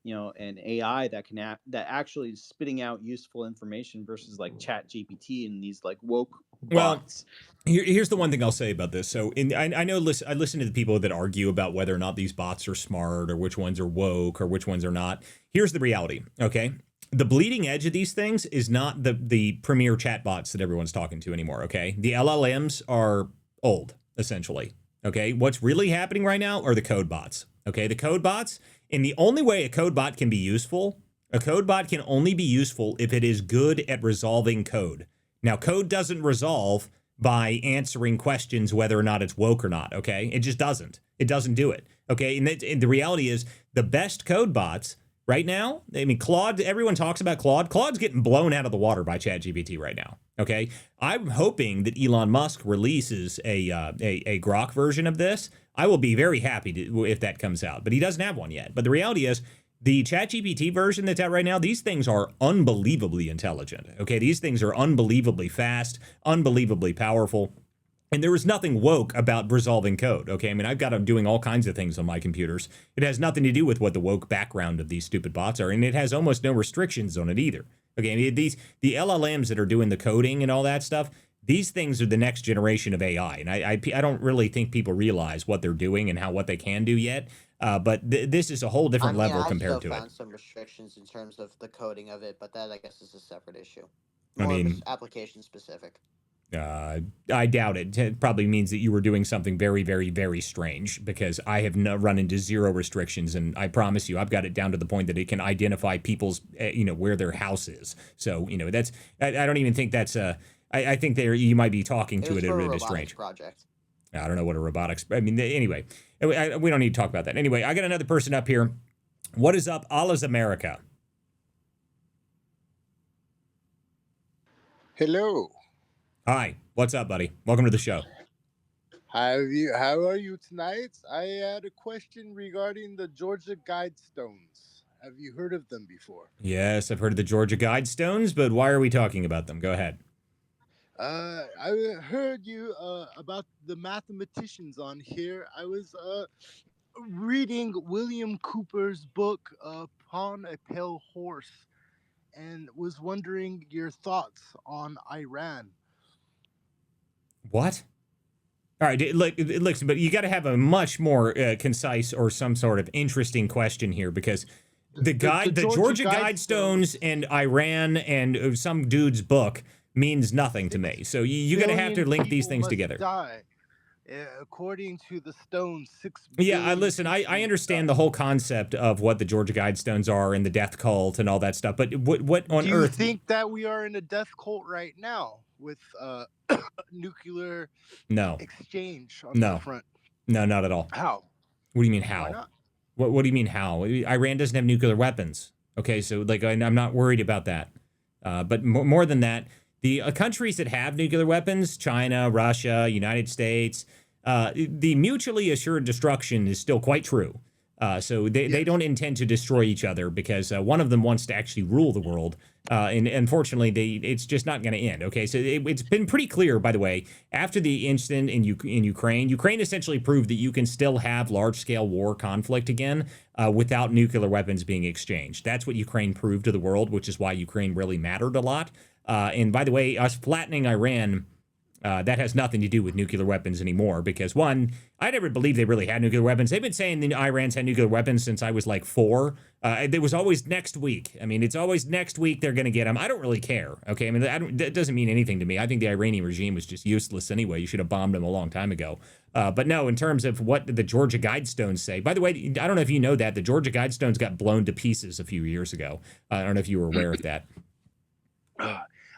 an AI that that actually is spitting out useful information versus like Chat GPT and these like woke Well, bots. here's the one thing I'll say about this. So, I know, I listen to the people that argue about whether or not these bots are smart or which ones are woke or which ones are not. Here's the reality, okay? The bleeding edge of these things is not the premier chatbots that everyone's talking to anymore, okay? The LLMs are old, essentially, okay? What's really happening right now are the code bots, okay? The code bots, and the only way a code bot can be useful, a code bot can only be useful if it is good at resolving code. Now, code doesn't resolve by answering questions whether or not it's woke or not, okay? It just doesn't. It doesn't do it, okay? And the reality is the best code bots right now, I mean, Claude, everyone talks about Claude. Claude's getting blown out of the water by ChatGPT right now, okay? I'm hoping that Elon Musk releases a Grok version of this. I will be very happy if that comes out, but he doesn't have one yet. But the reality is, the ChatGPT version that's out right now, these things are unbelievably intelligent. Okay, these things are unbelievably fast, unbelievably powerful. And there is nothing woke about resolving code. Okay, I mean, I've got them doing all kinds of things on my computers. It has nothing to do with what the woke background of these stupid bots are, and it has almost no restrictions on it either. Okay, I mean, the LLMs that are doing the coding and all that stuff, these things are the next generation of AI, and I don't really think people realize what they're doing and what they can do yet. But this is a whole I different mean, level I still compared to it. found some restrictions in terms of the coding of it, but that I guess is a separate issue. I More mean, application specific. I doubt it. It probably means that you were doing something very, very, very strange, because I have run into zero restrictions, and I promise you, I've got it down to the point that it can identify people's, where their house is. So, that's, I don't even think that's I think you might be talking to it a bit strange Project. I don't know what a robotics. I mean, anyway, we don't need to talk about that. Anyway, I got another person up here. What is up, Allah's America? Hello. Hi. What's up, buddy? Welcome to the show. How are you tonight? I had a question regarding the Georgia Guidestones. Have you heard of them before? Yes, I've heard of the Georgia Guidestones, but why are we talking about them? Go ahead. I heard you about the mathematicians on here. I was reading William Cooper's book, Upon a Pale Horse, and was wondering your thoughts on Iran. What? All right, look, but you got to have a much more concise or some sort of interesting question here, because the Georgia Guidestones and Iran and some dude's book means nothing to me. So you're going to have to link these things together. Die. According to the stones, 6 Yeah, listen, I understand the whole concept of what the Georgia Guidestones are and the death cult and all that stuff, but what on earth? Do you think that we are in a death cult right now with nuclear exchange on the front? No, not at all. How? What do you mean how? Why not? What do you mean how? Iran doesn't have nuclear weapons. Okay, so I'm not worried about that. But more than that, the countries that have nuclear weapons, China, Russia, United States, the mutually assured destruction is still quite true. So they don't intend to destroy each other, because one of them wants to actually rule the world. And unfortunately, it's just not going to end. Okay, so it's been pretty clear, by the way, after the incident in Ukraine essentially proved that you can still have large-scale war conflict again without nuclear weapons being exchanged. That's what Ukraine proved to the world, which is why Ukraine really mattered a lot. And by the way, us flattening Iran, that has nothing to do with nuclear weapons anymore, because one, I never believed they really had nuclear weapons. They've been saying the Iran's had nuclear weapons since I was like 4. It was always next week. I mean, it's always next week they're going to get them. I don't really care. Okay, I mean, that doesn't mean anything to me. I think the Iranian regime was just useless anyway. You should have bombed them a long time ago. But no, in terms of what the Georgia Guidestones say, by the way, I don't know if you know that the Georgia Guidestones got blown to pieces a few years ago. I don't know if you were aware of that.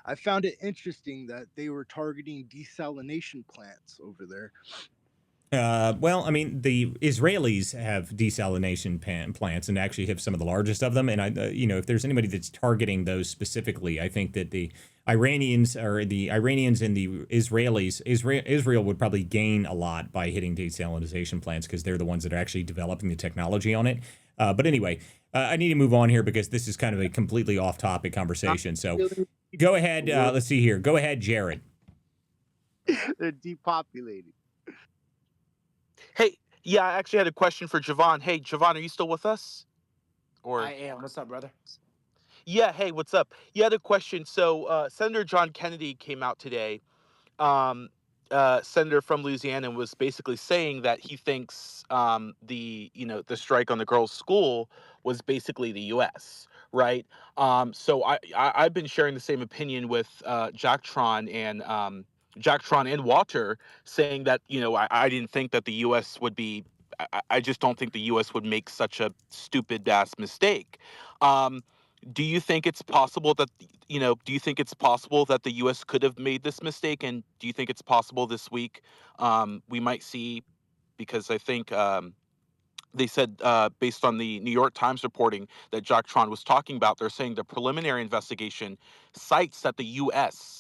I found it interesting that they were targeting desalination plants over there. Well, I mean, the Israelis have desalination plants and actually have some of the largest of them. And if there's anybody that's targeting those specifically, I think that the Iranians and the Israelis, Israel would probably gain a lot by hitting desalination plants because they're the ones that are actually developing the technology on it. But anyway, I need to move on here because this is kind of a completely off-topic conversation. So go ahead. Let's see here. Go ahead, Jared. They're depopulating. Hey, yeah, I actually had a question for Javon. Hey, Javon, are you still with us? Or I am. What's up, brother? yeah, hey, what's up? You had a question. So Senator John Kennedy came out today, um, senator from Louisiana, and was basically saying that he thinks the strike on the girls' school was basically the U.S. Right. So I've been sharing the same opinion with Jacktron and Walter, saying that I didn't think that the U.S. would be. I just don't think the U.S. would make such a stupid ass mistake. Um, do you think it's possible that do you think it's possible that the US could have made this mistake, and do you think it's possible this week we might see, because I think they said, based on the New York Times reporting that Jack Tron was talking about, they're saying the preliminary investigation cites that the U.S.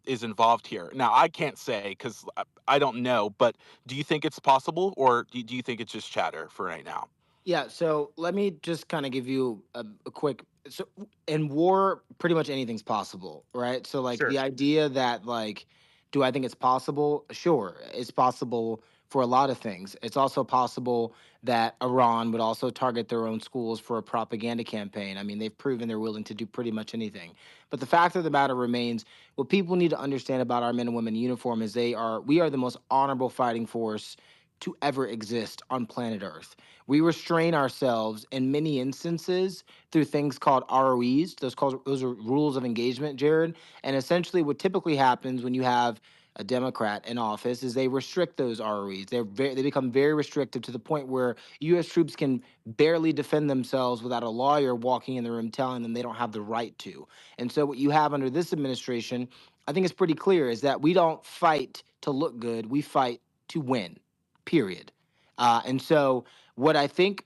Is involved here. Now, I can't say because I don't know, but do you think it's possible, or do you think it's just chatter for right now? Yeah, so let me just kind of give you a quick. So in war, pretty much anything's possible, right? So like Sure. the idea that like, do I think it's possible? Sure, it's possible for a lot of things. It's also possible that Iran would also target their own schools for a propaganda campaign. I mean, they've proven they're willing to do pretty much anything. But the fact of the matter remains, what people need to understand about our men and women in uniform is we are the most honorable fighting force to ever exist on planet Earth. We restrain ourselves in many instances through things called ROEs. Those are rules of engagement, Jared. And essentially, what typically happens when you have a Democrat in office is they restrict those ROEs. They become very restrictive to the point where U.S. troops can barely defend themselves without a lawyer walking in the room telling them they don't have the right to. And so, what you have under this administration, I think it's pretty clear, is that we don't fight to look good. We fight to win. Period. And so what I think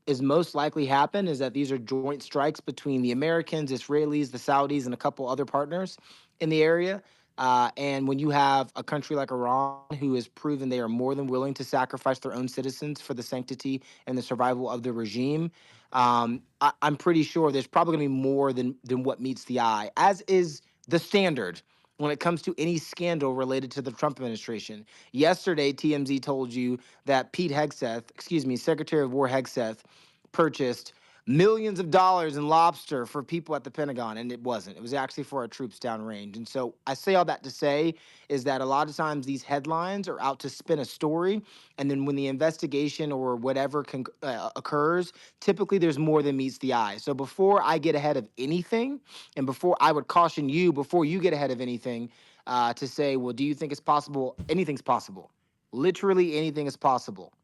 is most likely happen is that these are joint strikes between the Americans, Israelis, the Saudis, and a couple other partners in the area. And when you have a country like Iran, who has proven they are more than willing to sacrifice their own citizens for the sanctity and the survival of the regime, I'm pretty sure there's probably going to be more than what meets the eye, as is the standard when it comes to any scandal related to the Trump administration. Yesterday, TMZ told you that Secretary of War Hegseth, purchased millions of dollars in lobster for people at the Pentagon, and it wasn't. It was actually for our troops downrange. And so I say all that to say is that a lot of times these headlines are out to spin a story, and then when the investigation or whatever occurs, typically there's more than meets the eye. So before I get ahead of anything, and before I would caution you, before you get ahead of anything, to say, well, do you think it's possible? Anything's possible. Literally anything is possible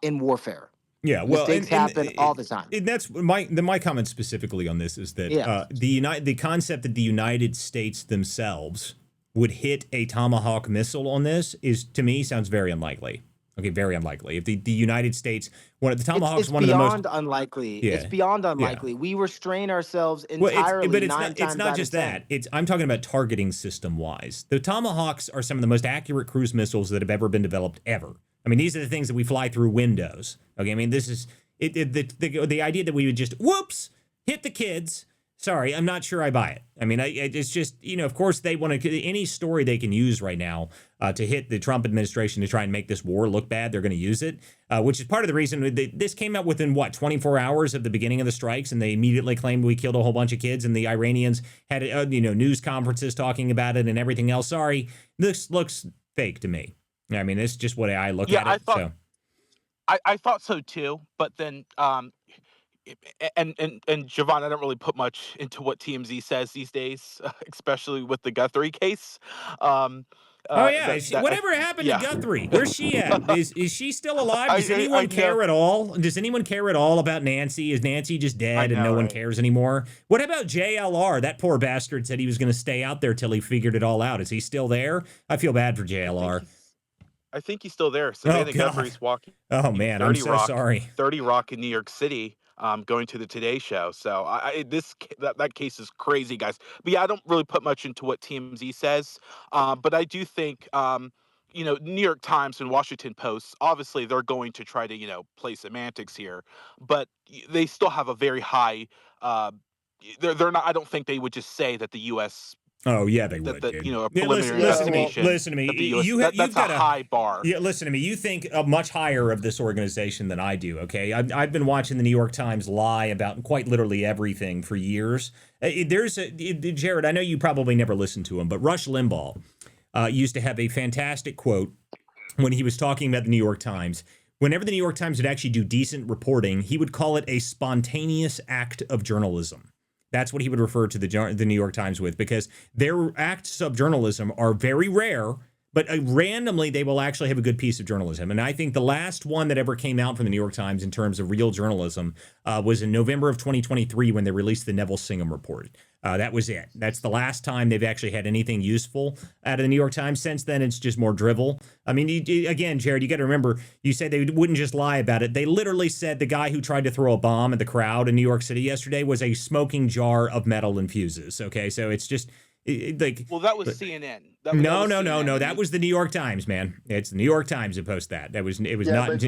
in warfare. Yeah, well, Mistakes happen all the time. that's my comment specifically on this is that Yeah. the concept that the United States themselves would hit a Tomahawk missile on this is, to me, sounds very unlikely. Okay, very unlikely. If the United States, one of the Tomahawks, It's one of the most, beyond unlikely. It's yeah, beyond yeah. unlikely. We restrain ourselves Well, entirely it's nine not it's times not out of just 10. that. I'm talking about targeting system wise. The Tomahawks are some of the most accurate cruise missiles that have ever been developed ever. I mean, these are the things that we fly through windows. Okay, I mean, this is the idea that we would just whoops hit the kids. Sorry, I'm not sure I buy it. I mean, it's just, of course they want to, any story they can use right now to hit the Trump administration to try and make this war look bad, they're going to use it, which is part of the reason this came out within, 24 hours of the beginning of the strikes, and they immediately claimed we killed a whole bunch of kids, and the Iranians had, news conferences talking about it and everything else. Sorry, this looks fake to me. I mean, it's just what I look Yeah, at it, so. I thought so too, but then and Javon, I don't really put much into what TMZ says these days, especially with the Guthrie case. Um, Oh yeah, That whatever happened to yeah. Guthrie? Where's she at? Is she still alive? Does anyone I know. care at all? Does anyone care at all about Nancy? Is Nancy just I dead and no know, one right? cares anymore? What about JLR? That poor bastard said he was going to stay out there till he figured it all out. Is he still there? I feel bad for I think JLR. he's I think he's still there. Oh Savannah God. Guthrie's walking Oh man, I'm 30 so Rock, sorry. 30 Rock in New York City, going to the Today Show. So that case is crazy, guys. But yeah, I don't really put much into what TMZ says, but I do think, New York Times and Washington Post, obviously they're going to try to play semantics here, but they still have a very high. Uh, they're not. I don't think they would just say that the U.S. Oh yeah, they that would, that dude. a Yeah, preliminary Yeah, well, investigation listen to me. that the U.S. You've That's a got a high bar. yeah. Listen to me. You think much higher of this organization than I do. Okay, I've been watching the New York Times lie about quite literally everything for years. Jared, I know you probably never listened to him, but Rush Limbaugh used to have a fantastic quote when he was talking about the New York Times. Whenever the New York Times would actually do decent reporting, he would call it a spontaneous act of journalism. That's what he would refer to the New York Times with, because their acts of journalism are very rare, but randomly they will actually have a good piece of journalism. And I think the last one that ever came out from the New York Times in terms of real journalism was in November of 2023 when they released the Neville Singham report. That was it. That's the last time they've actually had anything useful out of the New York Times. Since then, it's just more drivel. I mean, again, Jared, you got to remember, you said they wouldn't just lie about it. They literally said the guy who tried to throw a bomb at the crowd in New York City yesterday was a smoking jar of metal and fuses. Okay, so it's just like. Well, that was CNN. That No, was no, no, CNN. no. And That was the New York Times, man. It's the New York Times that post that. It was yeah, not but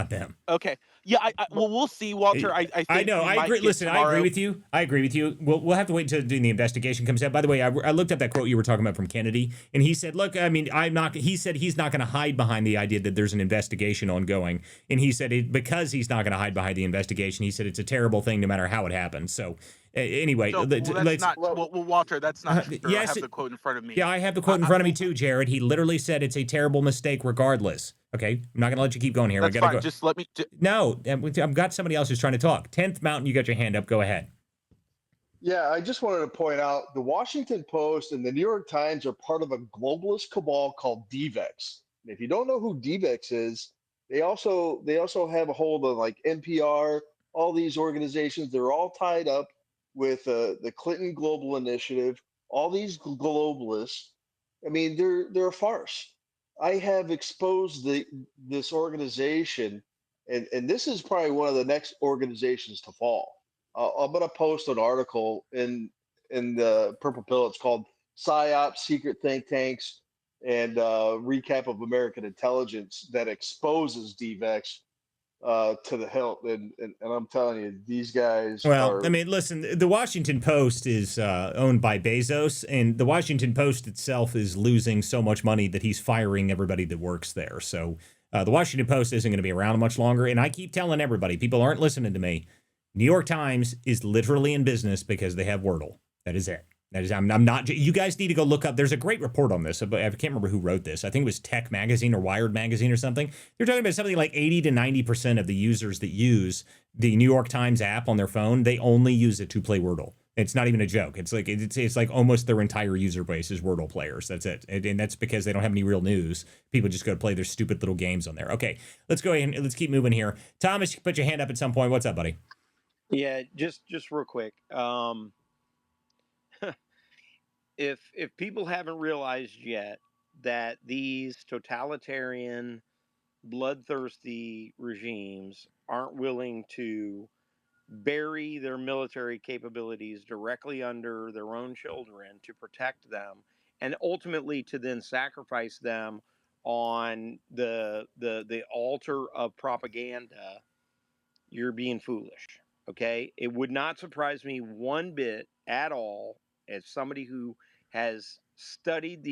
them. okay. Yeah. but Well, we'll see, Walter. I I think know. we I might agree. get Listen, I agree tomorrow. with you. I agree with you. We'll have to wait until the investigation comes out. By the way, I looked up that quote you were talking about from Kennedy, and he said, "Look, I mean, I'm not." He said he's not going to hide behind the idea that there's an investigation ongoing, and he said because he's not going to hide behind the investigation. He said it's a terrible thing, no matter how it happens. So anyway, So, well, that's let's. not. well, Well, Walter, that's not true. I Yes, have the quote in front of yeah, me. I have the quote in front of me Well, too, Jared. He literally said it's a terrible mistake, regardless. Okay, I'm not going to let you keep going here. I that's got to fine. go. Just let me. No, I've got somebody else who's trying to talk. 10th Mountain, you got your hand up. Go ahead. yeah, I just wanted to point out the Washington Post and the New York Times are part of a globalist cabal called DVEX. And if you don't know who DVEX is, they also have a hold of like NPR, all these organizations. They're all tied up with the Clinton Global Initiative. All these globalists. I mean, they're a farce. I have exposed this organization, and this is probably one of the next organizations to fall. I'm going to post an article in the Purple Pill. It's called "PSYOP: Secret Think Tanks and Recap of American Intelligence" that exposes DVEX to the hilt. And I'm telling you, these guys Well, I are. mean, listen, the Washington Post is owned by Bezos, and the Washington Post itself is losing so much money that he's firing everybody that works there. So the Washington Post isn't going to be around much longer. And I keep telling everybody, people aren't listening to me. New York Times is literally in business because they have Wordle. That is it. That is, I'm not. You guys need to go look up. There's a great report on this. But I can't remember who wrote this. I think it was Tech Magazine or Wired Magazine or something. They're talking about something like 80 to 90% of the users that use the New York Times app on their phone, they only use it to play Wordle. It's not even a joke. It's like almost their entire user base is Wordle players. That's it, and that's because they don't have any real news. People just go to play their stupid little games on there. Okay, let's go ahead and let's keep moving here. Thomas, put your hand up at some point. What's up, buddy? Yeah, just real quick. If people haven't realized yet that these totalitarian, bloodthirsty regimes aren't willing to bury their military capabilities directly under their own children to protect them, and ultimately to then sacrifice them on the altar of propaganda, you're being foolish. Okay, it would not surprise me one bit at all, as somebody who has studied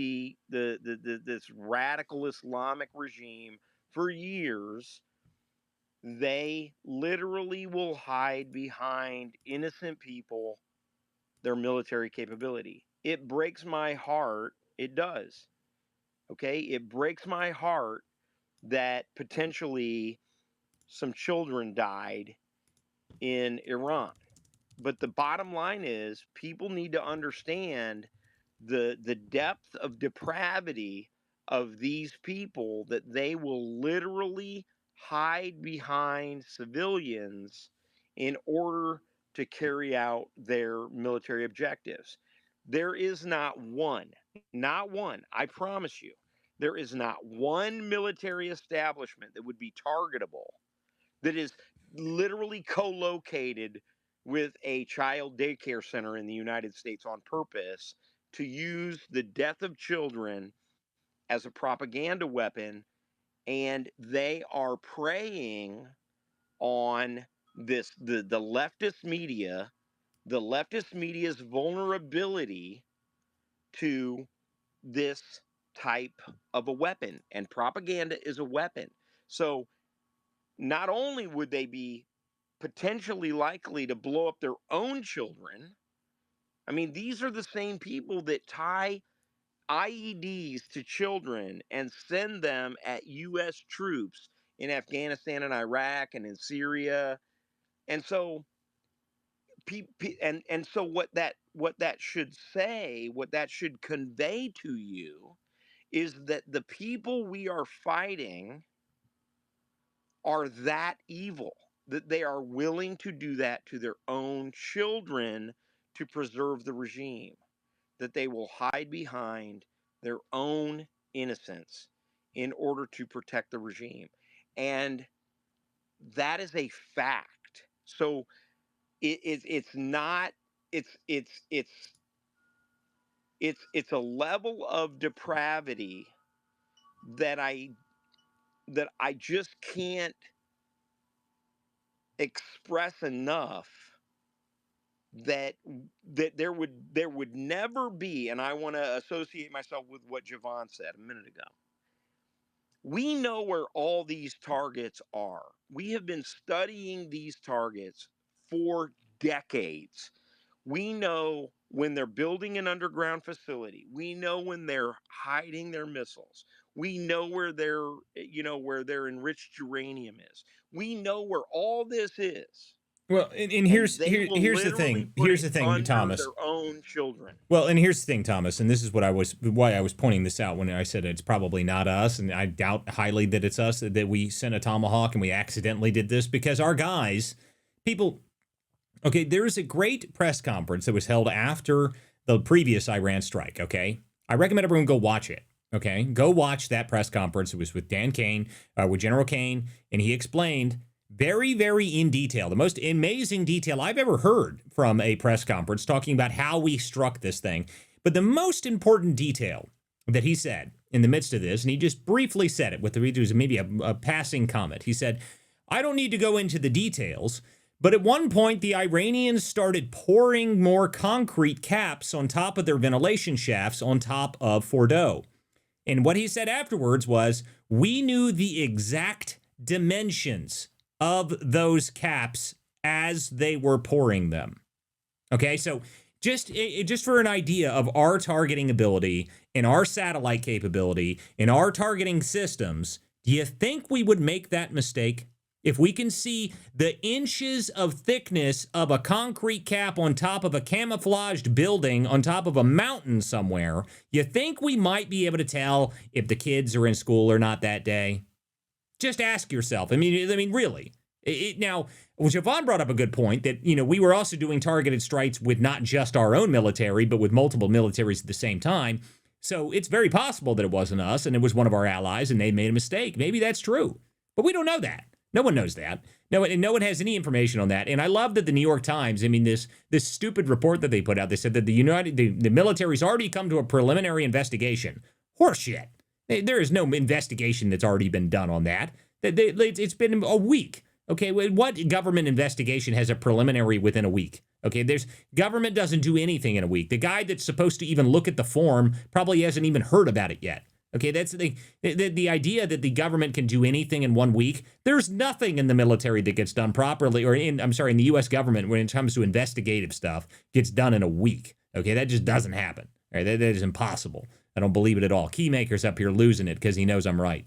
this radical Islamic regime for years. They literally will hide behind innocent people, their military capability. It breaks my heart. It does. Okay, it breaks my heart that potentially some children died in Iran. But the bottom line is people need to understand the depth of depravity of these people that they will literally hide behind civilians in order to carry out their military objectives. There is not one, I promise you, there is not one military establishment that would be targetable that is literally co located with a child daycare center in the United States on purpose to use the death of children as a propaganda weapon. And they are preying on the leftist media's vulnerability to this type of a weapon, and propaganda is a weapon. So not only would they be potentially likely to blow up their own children, I mean, these are the same people that tie IEDs to children and send them at US troops in Afghanistan and Iraq and in Syria. And so and so what that should say, what that should convey to you is that the people we are fighting are that evil, that they are willing to do that to their own children to preserve the regime, that they will hide behind their own innocence in order to protect the regime. And that is a fact. So it's not it's a level of depravity that I just can't express enough, that there would never be. And I want to associate myself with what Javon said a minute ago. We know where all these targets are. We have been studying these targets for decades. We know when they're building an underground facility. We know when they're hiding their missiles. We know where their enriched uranium is. We know where all this is. Well, and And here's they will here's the literally thing. put Here's it the thing, under Thomas. their own children. Well, and here's the thing, Thomas, and this is why I was pointing this out when I said it's probably not us, and I doubt highly that it's us, that we sent a tomahawk and we accidentally did this, because our guys, people. Okay, there was a great press conference that was held after the previous Iran strike. Okay, I recommend everyone go watch it. Okay, go watch that press conference. It was with Dan Kane, with General Kane, and he explained very, very in detail, the most amazing detail I've ever heard from a press conference, talking about how we struck this thing. But the most important detail that he said in the midst of this, and he just briefly said it with maybe a passing comment. He said, I don't need to go into the details, but at one point, the Iranians started pouring more concrete caps on top of their ventilation shafts on top of Fordow. And what he said afterwards was, we knew the exact dimensions of those caps as they were pouring them. Okay, so just for an idea of our targeting ability and our satellite capability and our targeting systems, do you think we would make that mistake? If we can see the inches of thickness of a concrete cap on top of a camouflaged building on top of a mountain somewhere, you think we might be able to tell if the kids are in school or not that day? Just ask yourself. I mean, really. Now, Javon brought up a good point that, we were also doing targeted strikes with not just our own military, but with multiple militaries at the same time. So it's very possible that it wasn't us and it was one of our allies and they made a mistake. Maybe that's true, but we don't know that. No one knows that. No one has any information on that. And I love that the New York Times, this stupid report that they put out, they said that the military's already come to a preliminary investigation. Horseshit. There is no investigation that's already been done on that. It's been a week. Okay, what government investigation has a preliminary within a week? Okay, government doesn't do anything in a week. The guy that's supposed to even look at the form probably hasn't even heard about it yet. Okay, that's the idea that the government can do anything in 1 week. There's nothing in the military that gets done properly, or in the U.S. government when it comes to investigative stuff gets done in a week. Okay, that just doesn't happen. All right, that is impossible. I don't believe it at all. Keymaker's up here losing it because he knows I'm right.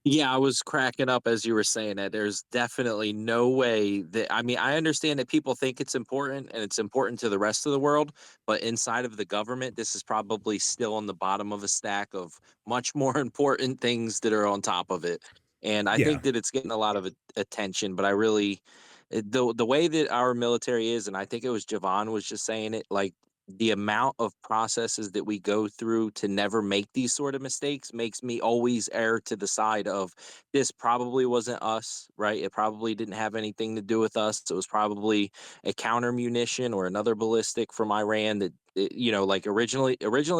Yeah, I was cracking up as you were saying that. There's definitely no way that, I mean, I understand that people think it's important and it's important to the rest of the world, but inside of the government, this is probably still on the bottom of a stack of much more important things that are on top of it. And I Yeah. think that it's getting a lot of attention, but I really, the way that our military is, and I think it was Javon was just saying it, like the amount of processes that we go through to never make these sort of mistakes makes me always err to the side of this probably wasn't us, right? It probably didn't have anything to do with us. It was probably a counter munition or another ballistic from Iran that like originally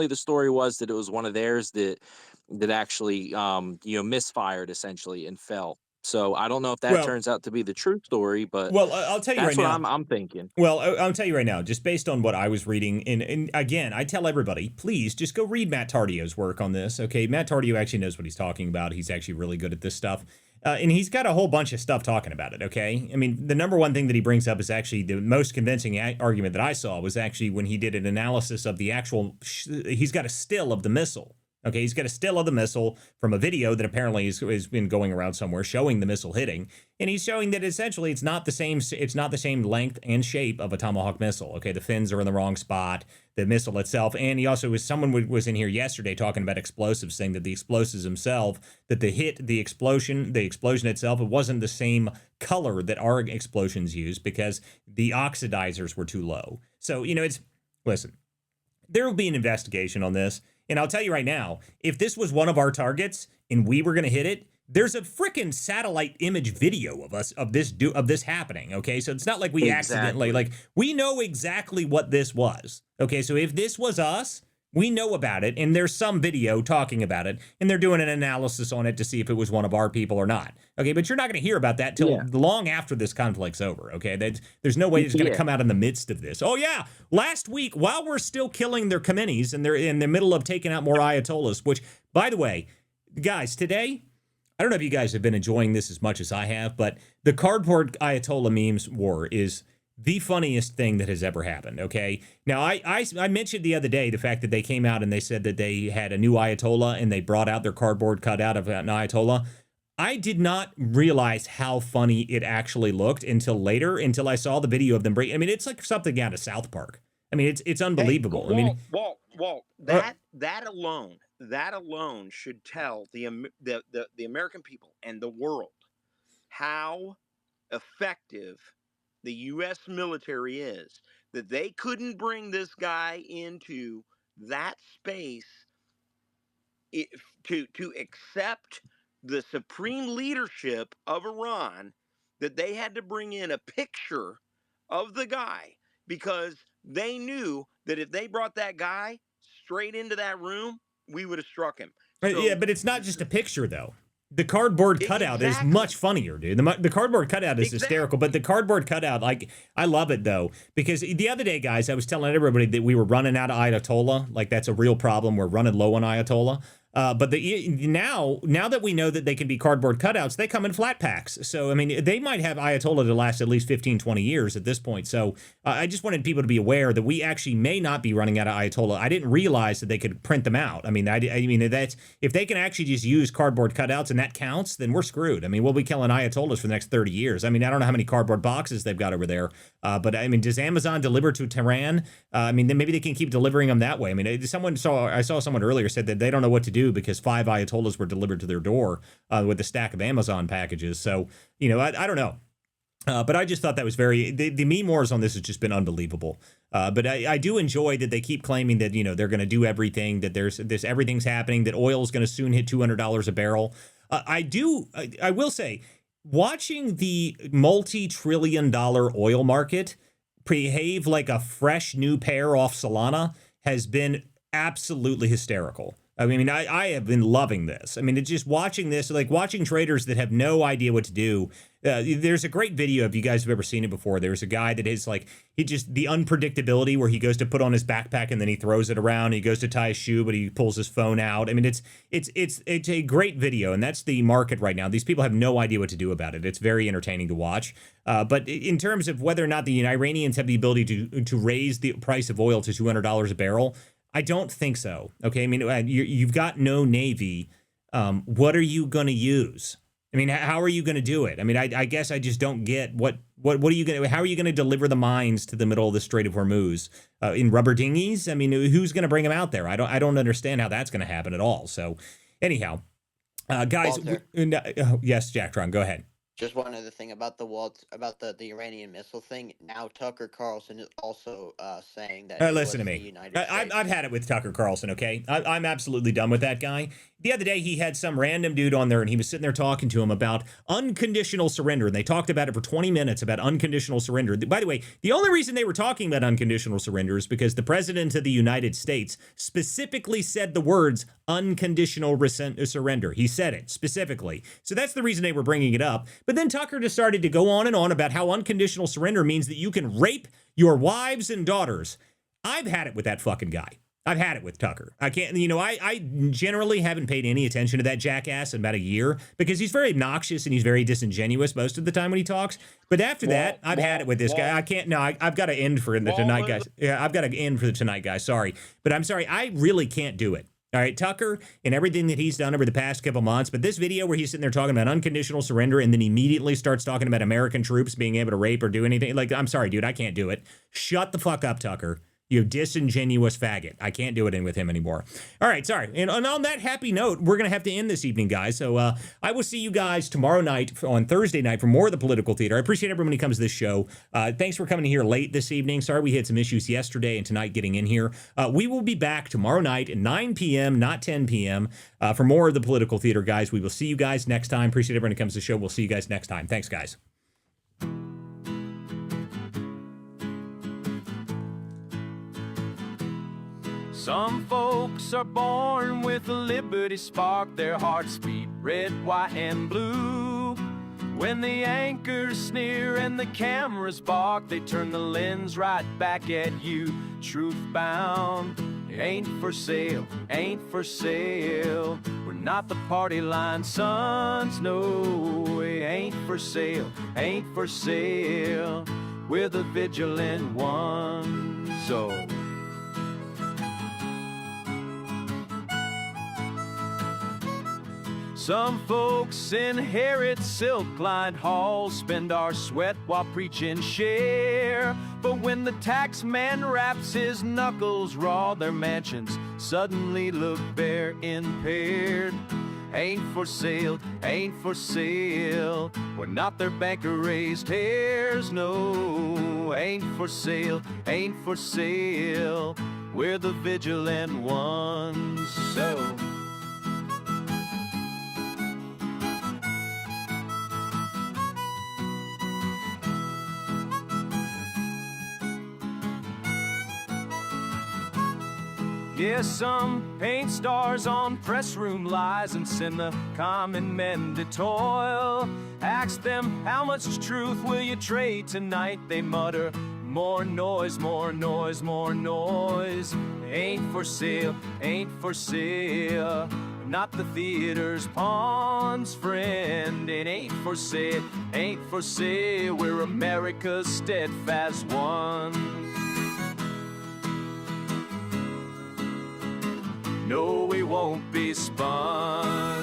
the story was that it was one of theirs that actually misfired essentially and fell. So I don't know if that Well, turns out to be the true story, but I'll tell you right that's what now. I'm thinking. Well, I'll tell you right now, just based on what I was reading, and again, I tell everybody, please just go read Matt Tardio's work on this. Okay, Matt Tardio actually knows what he's talking about. He's actually really good at this stuff. And he's got a whole bunch of stuff talking about it, okay? I mean, the number one thing that he brings up is actually the most convincing argument that I saw was actually when he did an analysis of the actual, he's got a still of the missile. Okay, he's got a still of the missile from a video that apparently has been going around somewhere showing the missile hitting, and he's showing that essentially it's not the same length and shape of a Tomahawk missile. Okay, the fins are in the wrong spot, the missile itself, and he also was in here yesterday talking about explosives, saying that the explosives themselves, that the explosion itself, it wasn't the same color that our explosions use because the oxidizers were too low. So listen, there will be an investigation on this. And I'll tell you right now, if this was one of our targets and we were going to hit it, there's a freaking satellite image video of this happening. Okay, so it's not like we accidentally we know exactly what this was. Okay, so if this was us, we know about it, and there's some video talking about it, and they're doing an analysis on it to see if it was one of our people or not. Okay, but you're not going to hear about that till long after this conflict's over. Okay, there's no way it's going to come out in the midst of this. Oh yeah, last week while we're still killing their Khomeinis and they're in the middle of taking out more Ayatollahs, which, by the way, guys, today, I don't know if you guys have been enjoying this as much as I have, but the cardboard Ayatollah memes war is the funniest thing that has ever happened. Okay. Now, I mentioned the other day the fact that they came out and they said that they had a new Ayatollah and they brought out their cardboard cutout of an Ayatollah. I did not realize how funny it actually looked until I saw the video of them break. I mean, it's like something out of South Park. I mean, it's unbelievable. Hey, Walt, that alone should tell the American people and the world how effective the U.S. military is, that they couldn't bring this guy into that space to accept the supreme leadership of Iran, that they had to bring in a picture of the guy because they knew that if they brought that guy straight into that room, we would have struck him. Yeah, but it's not just a picture, though. The cardboard cutout is much funnier, dude. The cardboard cutout is hysterical, but the cardboard cutout, I love it, though, because the other day, guys, I was telling everybody that we were running out of Ayatollah. Like, that's a real problem. We're running low on Ayatollah. But now that we know that they can be cardboard cutouts, they come in flat packs. So, I mean, they might have Ayatollah to last at least 15, 20 years at this point. So I just wanted people to be aware that we actually may not be running out of Ayatollah. I didn't realize that they could print them out. I mean, that's if they can actually just use cardboard cutouts and that counts, then we're screwed. I mean, we'll be killing Ayatollahs for the next 30 years. I mean, I don't know how many cardboard boxes they've got over there. But I mean, does Amazon deliver to Tehran? I mean, then maybe they can keep delivering them that way. I mean, I saw someone earlier said that they don't know what to do because 5 Ayatollahs were delivered to their door with a stack of Amazon packages. So, I don't know. But I just thought that was the meme wars on this has just been unbelievable. But I do enjoy that they keep claiming that, they're going to do everything, that everything's happening, that oil is going to soon hit $200 a barrel. I will say, watching the multi-trillion-dollar oil market behave like a fresh new pair off Solana has been absolutely hysterical. I mean, I have been loving this. I mean, it's just watching this, like watching traders that have no idea what to do. There's a great video, if you guys have ever seen it before. There's a guy that is like, the unpredictability where he goes to put on his backpack and then he throws it around. He goes to tie his shoe, but he pulls his phone out. I mean, it's a great video, and that's the market right now. These people have no idea what to do about it. It's very entertaining to watch. But in terms of whether or not the Iranians have the ability to raise the price of oil to $200 a barrel, I don't think so. Okay, I mean, you've got no navy what are you going to use? I mean, how are you going to do it? I mean, I guess I just don't get what are you going to, how are you going to deliver the mines to the middle of the Strait of Hormuz in rubber dinghies? I mean, who's going to bring them out there? I don't understand how that's going to happen at all. So anyhow, guys, yes, Jacktron, go ahead. Just one other thing about the Iranian missile thing. Now Tucker Carlson is also saying that listen to me. United States. I've had it with Tucker Carlson. Okay, I'm absolutely done with that guy. The other day he had some random dude on there and he was sitting there talking to him about unconditional surrender, and they talked about it for 20 minutes about unconditional surrender. By the way, the only reason they were talking about unconditional surrender is because the president of the United States specifically said the words unconditional surrender. He said it specifically, so that's the reason they were bringing it up. But then Tucker just started to go on and on about how unconditional surrender means that you can rape your wives and daughters. I've had it with that fucking guy. I've had it with Tucker. I can't, I generally haven't paid any attention to that jackass in about a year because he's very obnoxious and he's very disingenuous most of the time when he talks. But after that, I've had it with this guy. I can't, no, I've got to end for the tonight, guys. Yeah, I've got to end for the tonight, guys. Sorry. But I'm sorry. I really can't do it. All right, Tucker and everything that he's done over the past couple months, but this video where he's sitting there talking about unconditional surrender and then immediately starts talking about American troops being able to rape or do anything, like, I'm sorry, dude, I can't do it. Shut the fuck up, Tucker. You disingenuous faggot. I can't do it in with him anymore. All right, sorry. And on that happy note, we're going to have to end this evening, guys. So I will see you guys tomorrow night on Thursday night for more of the Political Theater. I appreciate everyone who comes to this show. Thanks for coming here late this evening. Sorry we had some issues yesterday and tonight getting in here. We will be back tomorrow night at 9 p.m., not 10 p.m., for more of the Political Theater, guys. We will see you guys next time. Appreciate everyone who comes to the show. We'll see you guys next time. Thanks, guys. Some folks are born with a liberty spark. Their hearts beat red, white, and blue. When the anchors sneer and the cameras bark, they turn the lens right back at you. Truth bound, ain't for sale, ain't for sale. We're not the party line sons, no, it ain't for sale, ain't for sale. We're the vigilant ones, so. Some folks inherit silk-lined halls, spend our sweat while preaching share. But when the tax man wraps his knuckles raw, their mansions suddenly look bare, impaired. Ain't for sale, ain't for sale. We're not their banker-raised hairs, no. Ain't for sale, ain't for sale. We're the vigilant ones, so. Yes, some paint stars on press room lies and send the common men to toil. Ask them, how much truth will you trade tonight? They mutter, more noise, more noise, more noise. Ain't for sale, ain't for sale. Not the theater's pawns, friend. It ain't for sale, ain't for sale. We're America's steadfast one. No, we won't be spun.